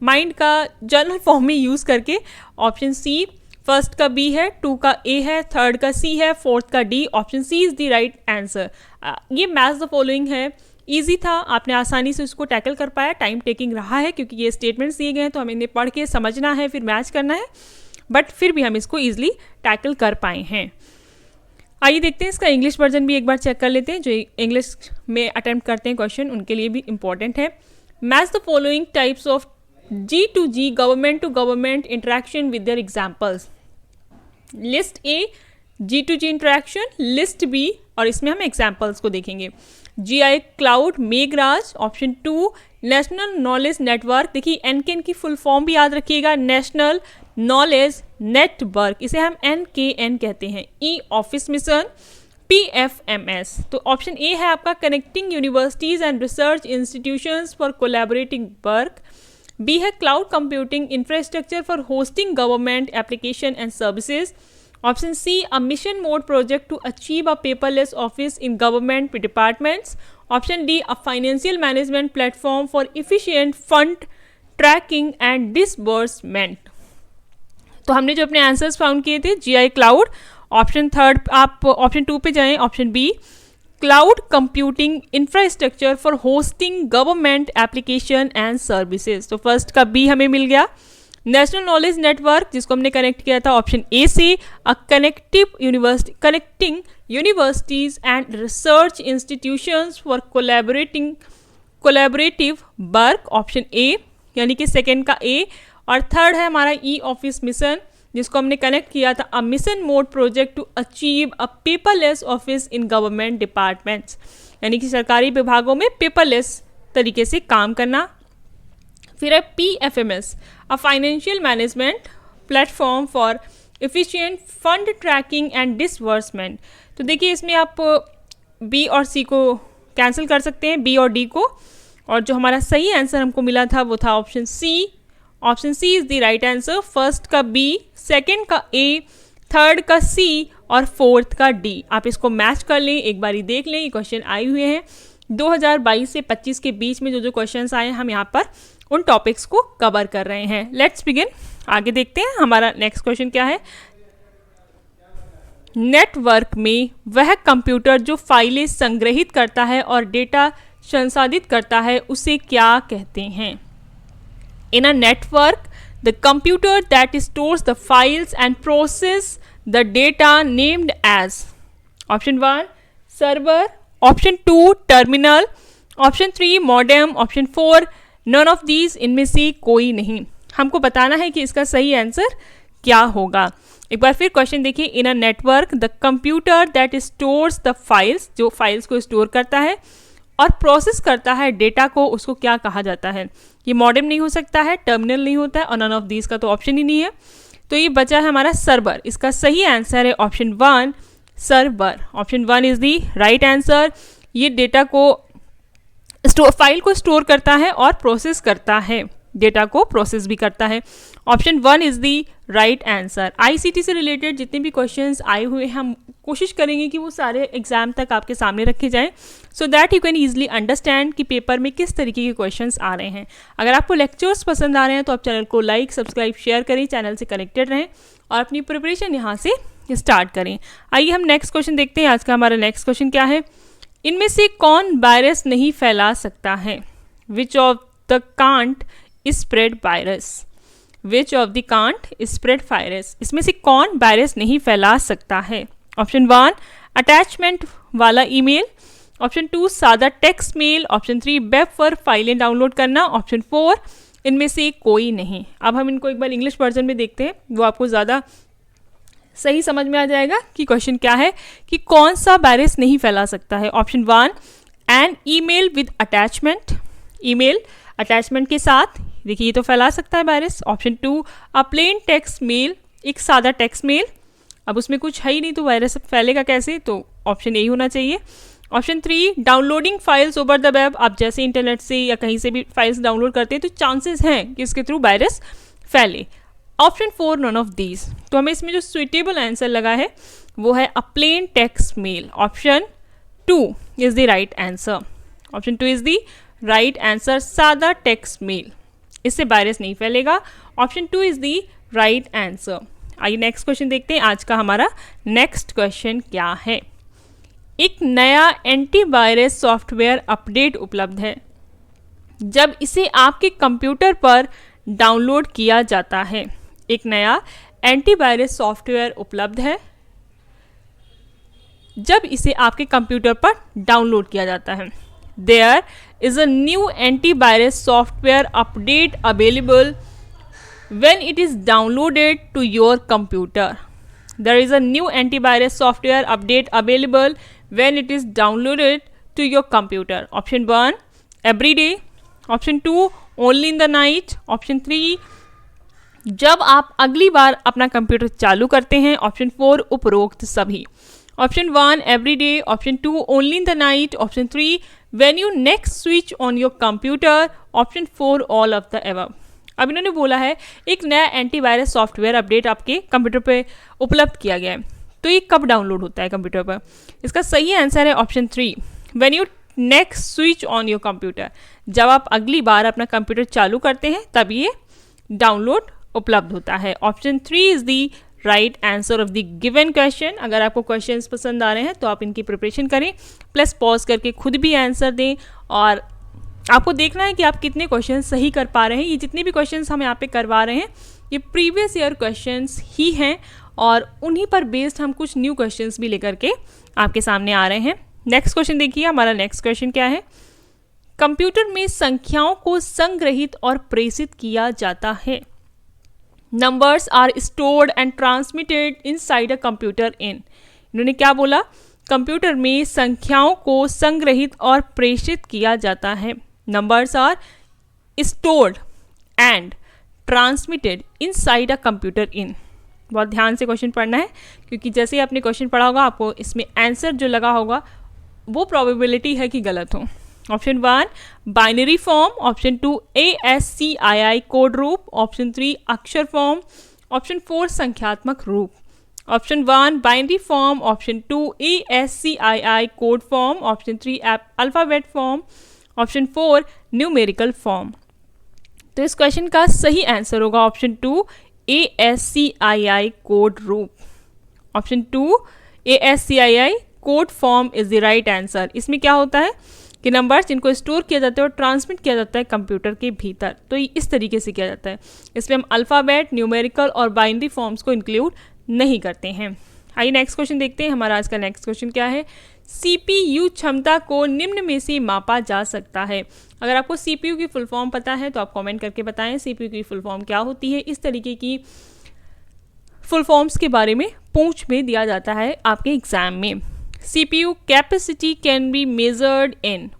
Speaker 1: माइंड का जनरल फॉर्म में यूज़ करके। ऑप्शन सी फर्स्ट का बी है, 2 का ए है, थर्ड का सी है, फोर्थ का D. Option C is the right answer. ये मैच द फॉलोइंग है। ईजी था, आपने आसानी से उसको टैकल कर पाया। टाइम टेकिंग रहा है क्योंकि ये स्टेटमेंट्स दिए गए हैं तो हमें इन्हें पढ़ के समझना है फिर मैच करना है, बट फिर भी हम इसको ईजिली टैकल कर पाए हैं। आइए देखते हैं इसका इंग्लिश वर्जन भी एक बार चेक कर लेते हैं। जो इंग्लिश में अटेम्प्ट करते हैं क्वेश्चन उनके लिए भी इंपॉर्टेंट है। Match the following types of G2G government to government interaction with their examples. List A G2G interaction, list B और इसमें हम एग्जाम्पल्स को देखेंगे। GI cloud Meghraj. Option 2 national knowledge network, देखिए NKN की फुल फॉर्म भी याद रखिएगा, नेशनल नॉलेज नेटवर्क, इसे हम NKN कहते हैं। E office mission, PFMS। तो ऑप्शन ए है आपका connecting universities and research institutions for collaborating work. B है cloud computing infrastructure for hosting government application and services. Option C a mission mode project to achieve a paperless office in government departments. Option D a financial management platform for efficient fund tracking and disbursement. तो हमने जो अपने आंसर्स फाउंड किए थे GI क्लाउड, ऑप्शन थर्ड आप ऑप्शन 2 पे जाएं, option B cloud computing infrastructure for hosting government application and services. तो फर्स्ट का बी हमें मिल गया। नेशनल नॉलेज नेटवर्क जिसको हमने कनेक्ट किया था ऑप्शन ए से a connecting universities and research institutions for collaborative work, option A यानी कि सेकेंड का ए। और थर्ड है हमारा ई ऑफिस मिशन जिसको हमने कनेक्ट किया था a mission mode project to achieve a paperless office in government departments, यानी कि सरकारी विभागों में पेपरलेस तरीके से काम करना। फिर है PFMS a financial management platform for efficient fund tracking and disbursement. तो देखिए इसमें आप बी और सी को कैंसिल कर सकते हैं, बी और डी को, और जो हमारा सही आंसर हमको मिला था वो था option C. Option C is the right answer. First का बी, सेकंड का ए, थर्ड का सी और फोर्थ का डी। आप इसको मैच कर लें, एक बारी देख लें। ये क्वेश्चन आए हुए हैं 2022 से 25 के बीच में जो क्वेश्चंस आए हैं हम यहाँ पर उन टॉपिक्स को कवर कर रहे हैं। लेट्स बिगिन, आगे देखते हैं हमारा नेक्स्ट क्वेश्चन क्या है। नेटवर्क में वह कंप्यूटर जो फाइलें संग्रहित करता है और डेटा संसाधित करता है उसे क्या कहते हैं? In a network, the computer that stores the files and process the data named as option 1 server, option 2 terminal, option 3 modem, option 4 none of these, इनमें से कोई नहीं। हमको बताना है कि इसका सही आंसर क्या होगा। एक बार फिर क्वेश्चन देखिए। In a network the computer that stores the files, जो फाइल्स को स्टोर करता है और प्रोसेस करता है डेटा को, उसको क्या कहा जाता है? ये मॉडेम नहीं हो सकता है, टर्मिनल नहीं होता है, और नन ऑफ दीज का तो ऑप्शन ही नहीं है। तो ये बचा है हमारा सर्वर। इसका सही आंसर है option 1 server. Option 1 is the right answer. ये डेटा को फाइल को स्टोर करता है और प्रोसेस करता है, डेटा को प्रोसेस भी करता है। Option 1 is the right answer. ICT से रिलेटेड जितने भी क्वेश्चंस आए हुए हैं हम कोशिश करेंगे कि वो सारे एग्जाम तक आपके सामने रखे जाएं, so that you can easily understand कि पेपर में किस तरीके के क्वेश्चंस आ रहे हैं। अगर आपको लेक्चर्स पसंद आ रहे हैं तो आप चैनल को लाइक, सब्सक्राइब, शेयर करें, चैनल से कनेक्टेड रहें और अपनी प्रिपरेशन यहाँ से स्टार्ट करें। आइए हम नेक्स्ट क्वेश्चन देखते हैं। आज का हमारा नेक्स्ट क्वेश्चन क्या है? इनमें से कौन वायरस नहीं फैला सकता है? Which of the can't spread virus? Which of the can't spread virus? इसमें से कौन वायरस नहीं फैला सकता है? ऑप्शन 1 अटैचमेंट वाला ईमेल, ऑप्शन 2 सादा टेक्स्ट मेल, ऑप्शन 3 वेब पर फाइलें डाउनलोड करना, ऑप्शन 4 इनमें से कोई नहीं। अब हम इनको एक बार इंग्लिश वर्जन में देखते हैं, वो आपको ज़्यादा सही समझ में आ जाएगा कि क्वेश्चन क्या है, कि कौन सा वायरस नहीं फैला सकता है। Option 1 an email with attachment, email attachment के साथ, देखिए ये तो फैला सकता है virus. Option 2 a plain text mail, एक सादा टेक्स्ट मेल, अब उसमें कुछ है ही नहीं तो वायरस फैलेगा कैसे? तो ऑप्शन ए होना चाहिए। Option 3 downloading files over the web, आप जैसे इंटरनेट से या कहीं से भी फाइल्स डाउनलोड करते हैं तो चांसेस हैं कि इसके थ्रू वायरस फैले। Option 4 none of these. तो हमें इसमें जो सुइटेबल आंसर लगा है वो है a plain text mail. Option 2 is the right answer. Option 2 is the right answer, सादा टेक्स्ट मेल, इससे वायरस नहीं फैलेगा। Option 2 is the right answer. आइए नेक्स्ट क्वेश्चन देखते हैं। आज का हमारा नेक्स्ट क्वेश्चन क्या है? एक नया एंटीवायरस सॉफ्टवेयर अपडेट उपलब्ध है। जब इसे आपके कंप्यूटर पर डाउनलोड किया जाता है, एक नया एंटीवायरस सॉफ्टवेयर उपलब्ध है जब इसे आपके कंप्यूटर पर डाउनलोड किया जाता है। There is a new antivirus software update available when it is downloaded to your computer. There is a new antivirus software update available when it is downloaded to your computer? Option 1, every day. Option 2, only in the night. Option 3, जब आप अगली बार अपना कंप्यूटर चालू करते हैं. Option 4, उपरोक्त सभी. Option 1, every day. Option 2, only in the night. Option 3, when you next switch on your computer. Option 4, all of the above. अब इन्होंने बोला है एक नया एंटीवायरस सॉफ्टवेयर अपडेट आपके कंप्यूटर पे उपलब्ध किया गया है, तो ये कब डाउनलोड होता है कंप्यूटर पर? इसका सही आंसर है option 3, when you next switch on your computer. जब आप अगली बार अपना कंप्यूटर चालू करते हैं तब ये डाउनलोड उपलब्ध होता है. Option 3 is the right answer of the given question. अगर आपको क्वेश्चंस पसंद आ रहे हैं तो आप इनकी प्रिपरेशन करें, प्लस पॉज करके खुद भी आंसर दें, और आपको देखना है कि आप कितने क्वेश्चन सही कर पा रहे हैं. ये जितने भी क्वेश्चंस हम यहाँ पे करवा रहे हैं ये प्रीवियस ईयर क्वेश्चंस ही हैं, और उन्हीं पर बेस्ड हम कुछ न्यू क्वेश्चंस भी लेकर के आपके सामने आ रहे हैं. नेक्स्ट क्वेश्चन देखिए, हमारा नेक्स्ट क्वेश्चन क्या है. कंप्यूटर में संख्याओं को संग्रहित और प्रेषित किया जाता है. Numbers are stored and transmitted inside a computer in. इन्होंने क्या बोला? कंप्यूटर में संख्याओं को संग्रहित और प्रेषित किया जाता है. Numbers are stored and transmitted inside a computer in. बहुत ध्यान से क्वेश्चन पढ़ना है, क्योंकि जैसे ही आपने क्वेश्चन पढ़ा होगा आपको इसमें आंसर जो लगा होगा वो प्रोबेबिलिटी है कि गलत हो. Option 1, binary form. Option 2, ASCII code रूप. ऑप्शन 3, अक्षर फॉर्म. ऑप्शन 4, संख्यात्मक रूप. Option 1, binary form. Option 2, ASCII code form. Option 3, alphabet form. Option 4, numerical form. तो इस क्वेश्चन का सही आंसर होगा ऑप्शन 2, ASCII कोड रूप. Option 2, ASCII code form is the right answer. इसमें क्या होता है कि नंबर्स जिनको स्टोर किया जाता है और ट्रांसमिट किया जाता है कंप्यूटर के भीतर, तो ये इस तरीके से किया जाता है. इसमें हम अल्फ़ाबेट, न्यूमेरिकल और बाइनरी फॉर्म्स को इंक्लूड नहीं करते हैं. आइए नेक्स्ट क्वेश्चन देखते हैं. हमारा आज का नेक्स्ट क्वेश्चन क्या है. CPU क्षमता को निम्न में से मापा जा सकता है. अगर आपको CPU की फुल फॉर्म पता है तो आप कमेंट करके बताएं CPU की फुल फॉर्म क्या होती है. इस तरीके की फुल फॉर्म्स के बारे में पूछ में दिया जाता है आपके एग्जाम में. CPU capacity can be measured in.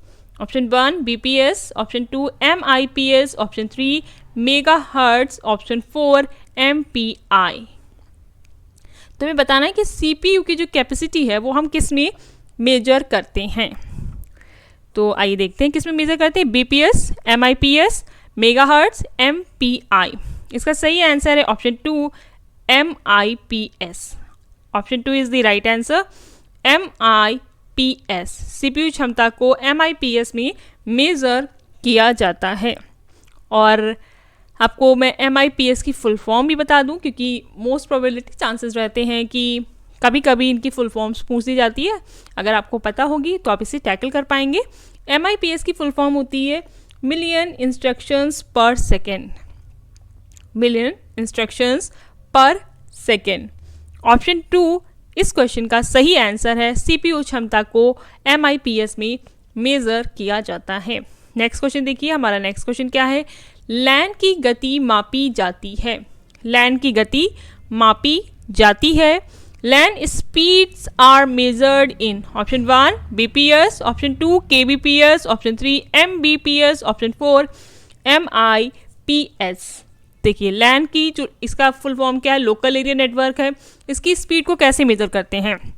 Speaker 1: Option 1, BPS. Option 2, MIPS. Option 3, megahertz. Option 4, MPI. तो हमें बताना है कि CPU की जो कैपेसिटी है वो हम किस में मेजर करते हैं. तो आइए देखते हैं किस में मेजर करते हैं. BPS, MIPS, megahertz, MPI. इसका सही आंसर है option 2, MIPS. Option 2 is the right answer. MIPS. CPU क्षमता को MIPS में मेज़र किया जाता है. और आपको मैं MIPS की फुल फॉर्म भी बता दूं, क्योंकि मोस्ट प्रोबेबिलिटी चांसेस रहते हैं कि कभी कभी इनकी फुल फॉर्म्स पूछ दी जाती है. अगर आपको पता होगी तो आप इसे टैकल कर पाएंगे. MIPS की फुल फॉर्म होती है मिलियन इंस्ट्रक्शंस पर सेकेंड. मिलियन इंस्ट्रक्शंस पर सेकेंड. ऑप्शन 2 इस क्वेश्चन का सही आंसर है. CPU क्षमता को MIPS में मेज़र किया जाता है. नेक्स्ट क्वेश्चन देखिए, हमारा नेक्स्ट क्वेश्चन क्या है. लैन की गति मापी जाती है. लैन की गति मापी जाती है. LAN speeds are measured in. Option 1, BPS. Option 2, KBPS. Option 3, MBPS. Option 4, MIPS. देखिए लैन की जो इसका फुल फॉर्म क्या है, लोकल एरिया नेटवर्क है. इसकी स्पीड को कैसे मेजर करते हैं,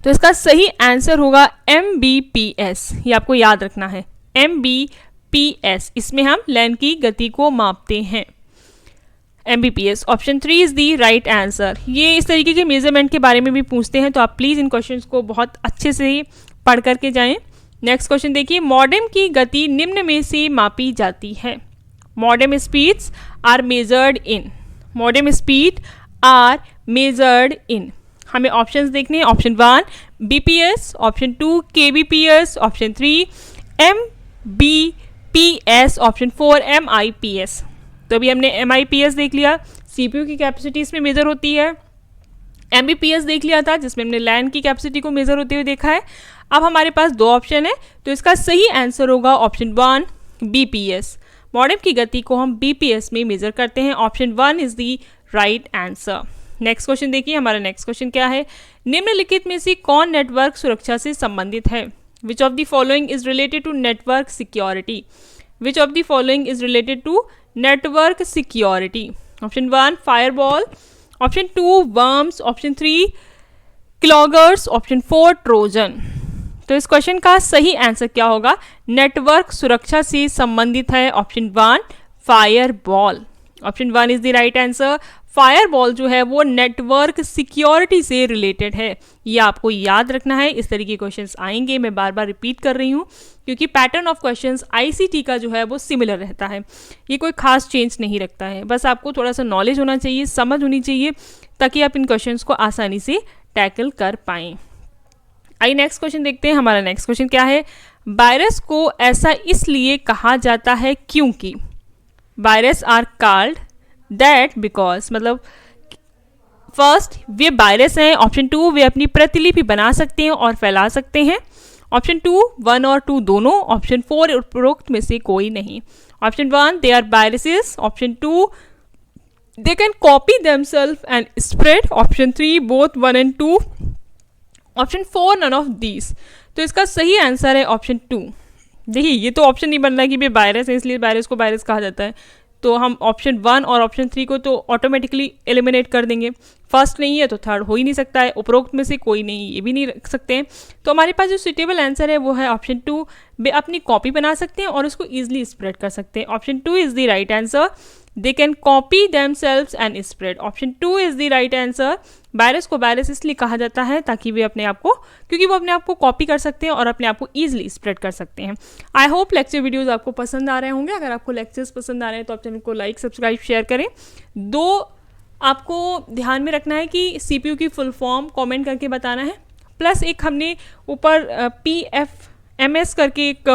Speaker 1: तो इसका सही आंसर होगा MBPS. ये आपको याद रखना है, MBPS. इसमें हम लैन की गति को मापते हैं. MBPS. Option 3 is the right answer. ये इस तरीके के मेजरमेंट के बारे में भी पूछते हैं, तो आप प्लीज़ इन क्वेश्चंस को बहुत अच्छे से पढ़ करके जाएं. नेक्स्ट क्वेश्चन देखिए, मॉडेम की गति निम्न में से मापी जाती है. Modem speeds are measured in. Modem speed are measured in. हमें ऑप्शंस देखने हैं. Option 1, BPS. Option 2, KBPS. Option 3, MBPS. Option 4, MIPS. तो अभी हमने MIPS देख लिया, CPU की कैपेसिटी इसमें मेजर होती है. MBPS देख लिया था जिसमें हमने लैन की कैपेसिटी को मेजर होते हुए देखा है. अब हमारे पास 2 ऑप्शन है, तो इसका सही आंसर होगा ऑप्शन 1, BPS. मॉडेम की गति को हम BPS में मेजर करते हैं. Option 1 is the right answer. Next question देखिए, हमारा नेक्स्ट क्वेश्चन क्या है. निम्नलिखित में से कौन नेटवर्क सुरक्षा से संबंधित है. Which of the following is related to network security? Which of the following is related to network security? Option 1 firewall, option 2 worms, option 3 keyloggers, option 4 Trojan. तो इस क्वेश्चन का सही आंसर क्या होगा? नेटवर्क सुरक्षा से संबंधित है option 1 firewall. Option 1 is the right answer. Firewall जो है वो नेटवर्क सिक्योरिटी से रिलेटेड है, ये आपको याद रखना है। इस तरीके के क्वेश्चंस आएंगे, मैं बार बार रिपीट कर रही हूँ क्योंकि पैटर्न ऑफ क्वेश्चंस आईसीटी का जो है वो सिमिलर रहता है, ये कोई खास चेंज नहीं रखता है। बस आपको थोड़ा सा नॉलेज होना चाहिए, समझ होनी चाहिए, ताकि आप इन क्वेश्चंस को आसानी से टैकल कर पाएं। आइए नेक्स्ट क्वेश्चन देखते हैं। हमारा नेक्स्ट क्वेश्चन क्या है? वायरस को ऐसा इसलिए कहा जाता है क्योंकि। Virus are called that because, मतलब फर्स्ट वे वायरस हैं, ऑप्शन 2 वे अपनी प्रतिलिपि बना सकते हैं और फैला सकते हैं, ऑप्शन 2 1 और 2 दोनों, ऑप्शन 4 उपरोक्त में से कोई नहीं। Option 1 they are viruses, option 2 they can copy themselves and spread, option 3 both 1 and 2, option 4 none of these. तो इसका सही आंसर है ऑप्शन 2। देखिए ये तो ऑप्शन नहीं बन रहा है कि भाई वायरस है इसलिए वायरस को वायरस कहा जाता है, तो हम ऑप्शन 1 और ऑप्शन 3 को तो ऑटोमेटिकली एलिमिनेट कर देंगे। फर्स्ट नहीं है तो थर्ड हो ही नहीं सकता है, उपरोक्त में से कोई नहीं, ये भी नहीं रख सकते हैं। तो हमारे पास जो सुटेबल आंसर है वो है ऑप्शन 2, वे अपनी कॉपी बना सकते हैं और उसको ईजिली स्प्रेड कर सकते हैं। Option 2 is the right answer. They can copy themselves and spread, option 2 is the right answer. Virus को वायरस इसलिए कहा जाता है ताकि वे अपने आप को, क्योंकि वो अपने आप को कॉपी कर सकते हैं और अपने आप को ईजिली स्प्रेड कर सकते हैं। आई होप लेक्चर वीडियोस आपको पसंद आ रहे होंगे। अगर आपको लेक्चर्स पसंद आ रहे हैं तो आप चैनल को लाइक सब्सक्राइब शेयर करें। दो आपको ध्यान में रखना है कि सीपीयू की फुल फॉर्म कमेंट करके बताना है, प्लस एक हमने ऊपर PFMS करके एक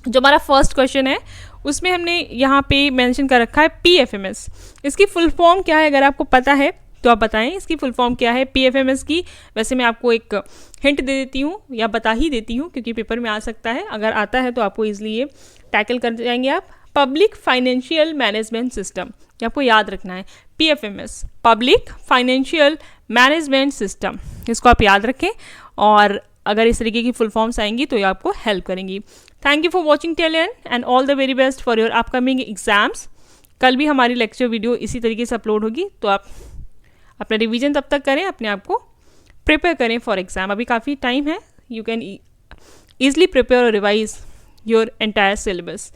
Speaker 1: जो हमारा फर्स्ट क्वेश्चन है उसमें हमने यहाँ पे मेंशन कर रखा है PFMS। इसकी फुल फॉर्म क्या है अगर आपको पता है तो आप बताएं इसकी फुल फॉर्म क्या है PFMS की। वैसे मैं आपको एक हिंट दे देती हूँ या बता ही देती हूँ क्योंकि पेपर में आ सकता है, अगर आता है तो आपको ईजिली ये टैकल कर जाएंगे आप। पब्लिक फाइनेंशियल मैनेजमेंट सिस्टम, ये आपको याद रखना है PFMS, public financial management system, इसको आप याद रखें और अगर इस तरीके की फुल फॉर्म्स आएंगी तो ये आपको हेल्प करेंगी। Thank you for watching till and and all the very best for your upcoming exams. कल भी हमारी लेक्चर वीडियो इसी तरीके से अपलोड होगी, तो आप अपना रिवीजन तब तक करें, अपने आप को प्रिपेयर करें फॉर एग्ज़ाम। अभी काफ़ी टाइम है, यू कैन ईजिली प्रिपेयर और रिवाइज योर एंटायर सिलेबस।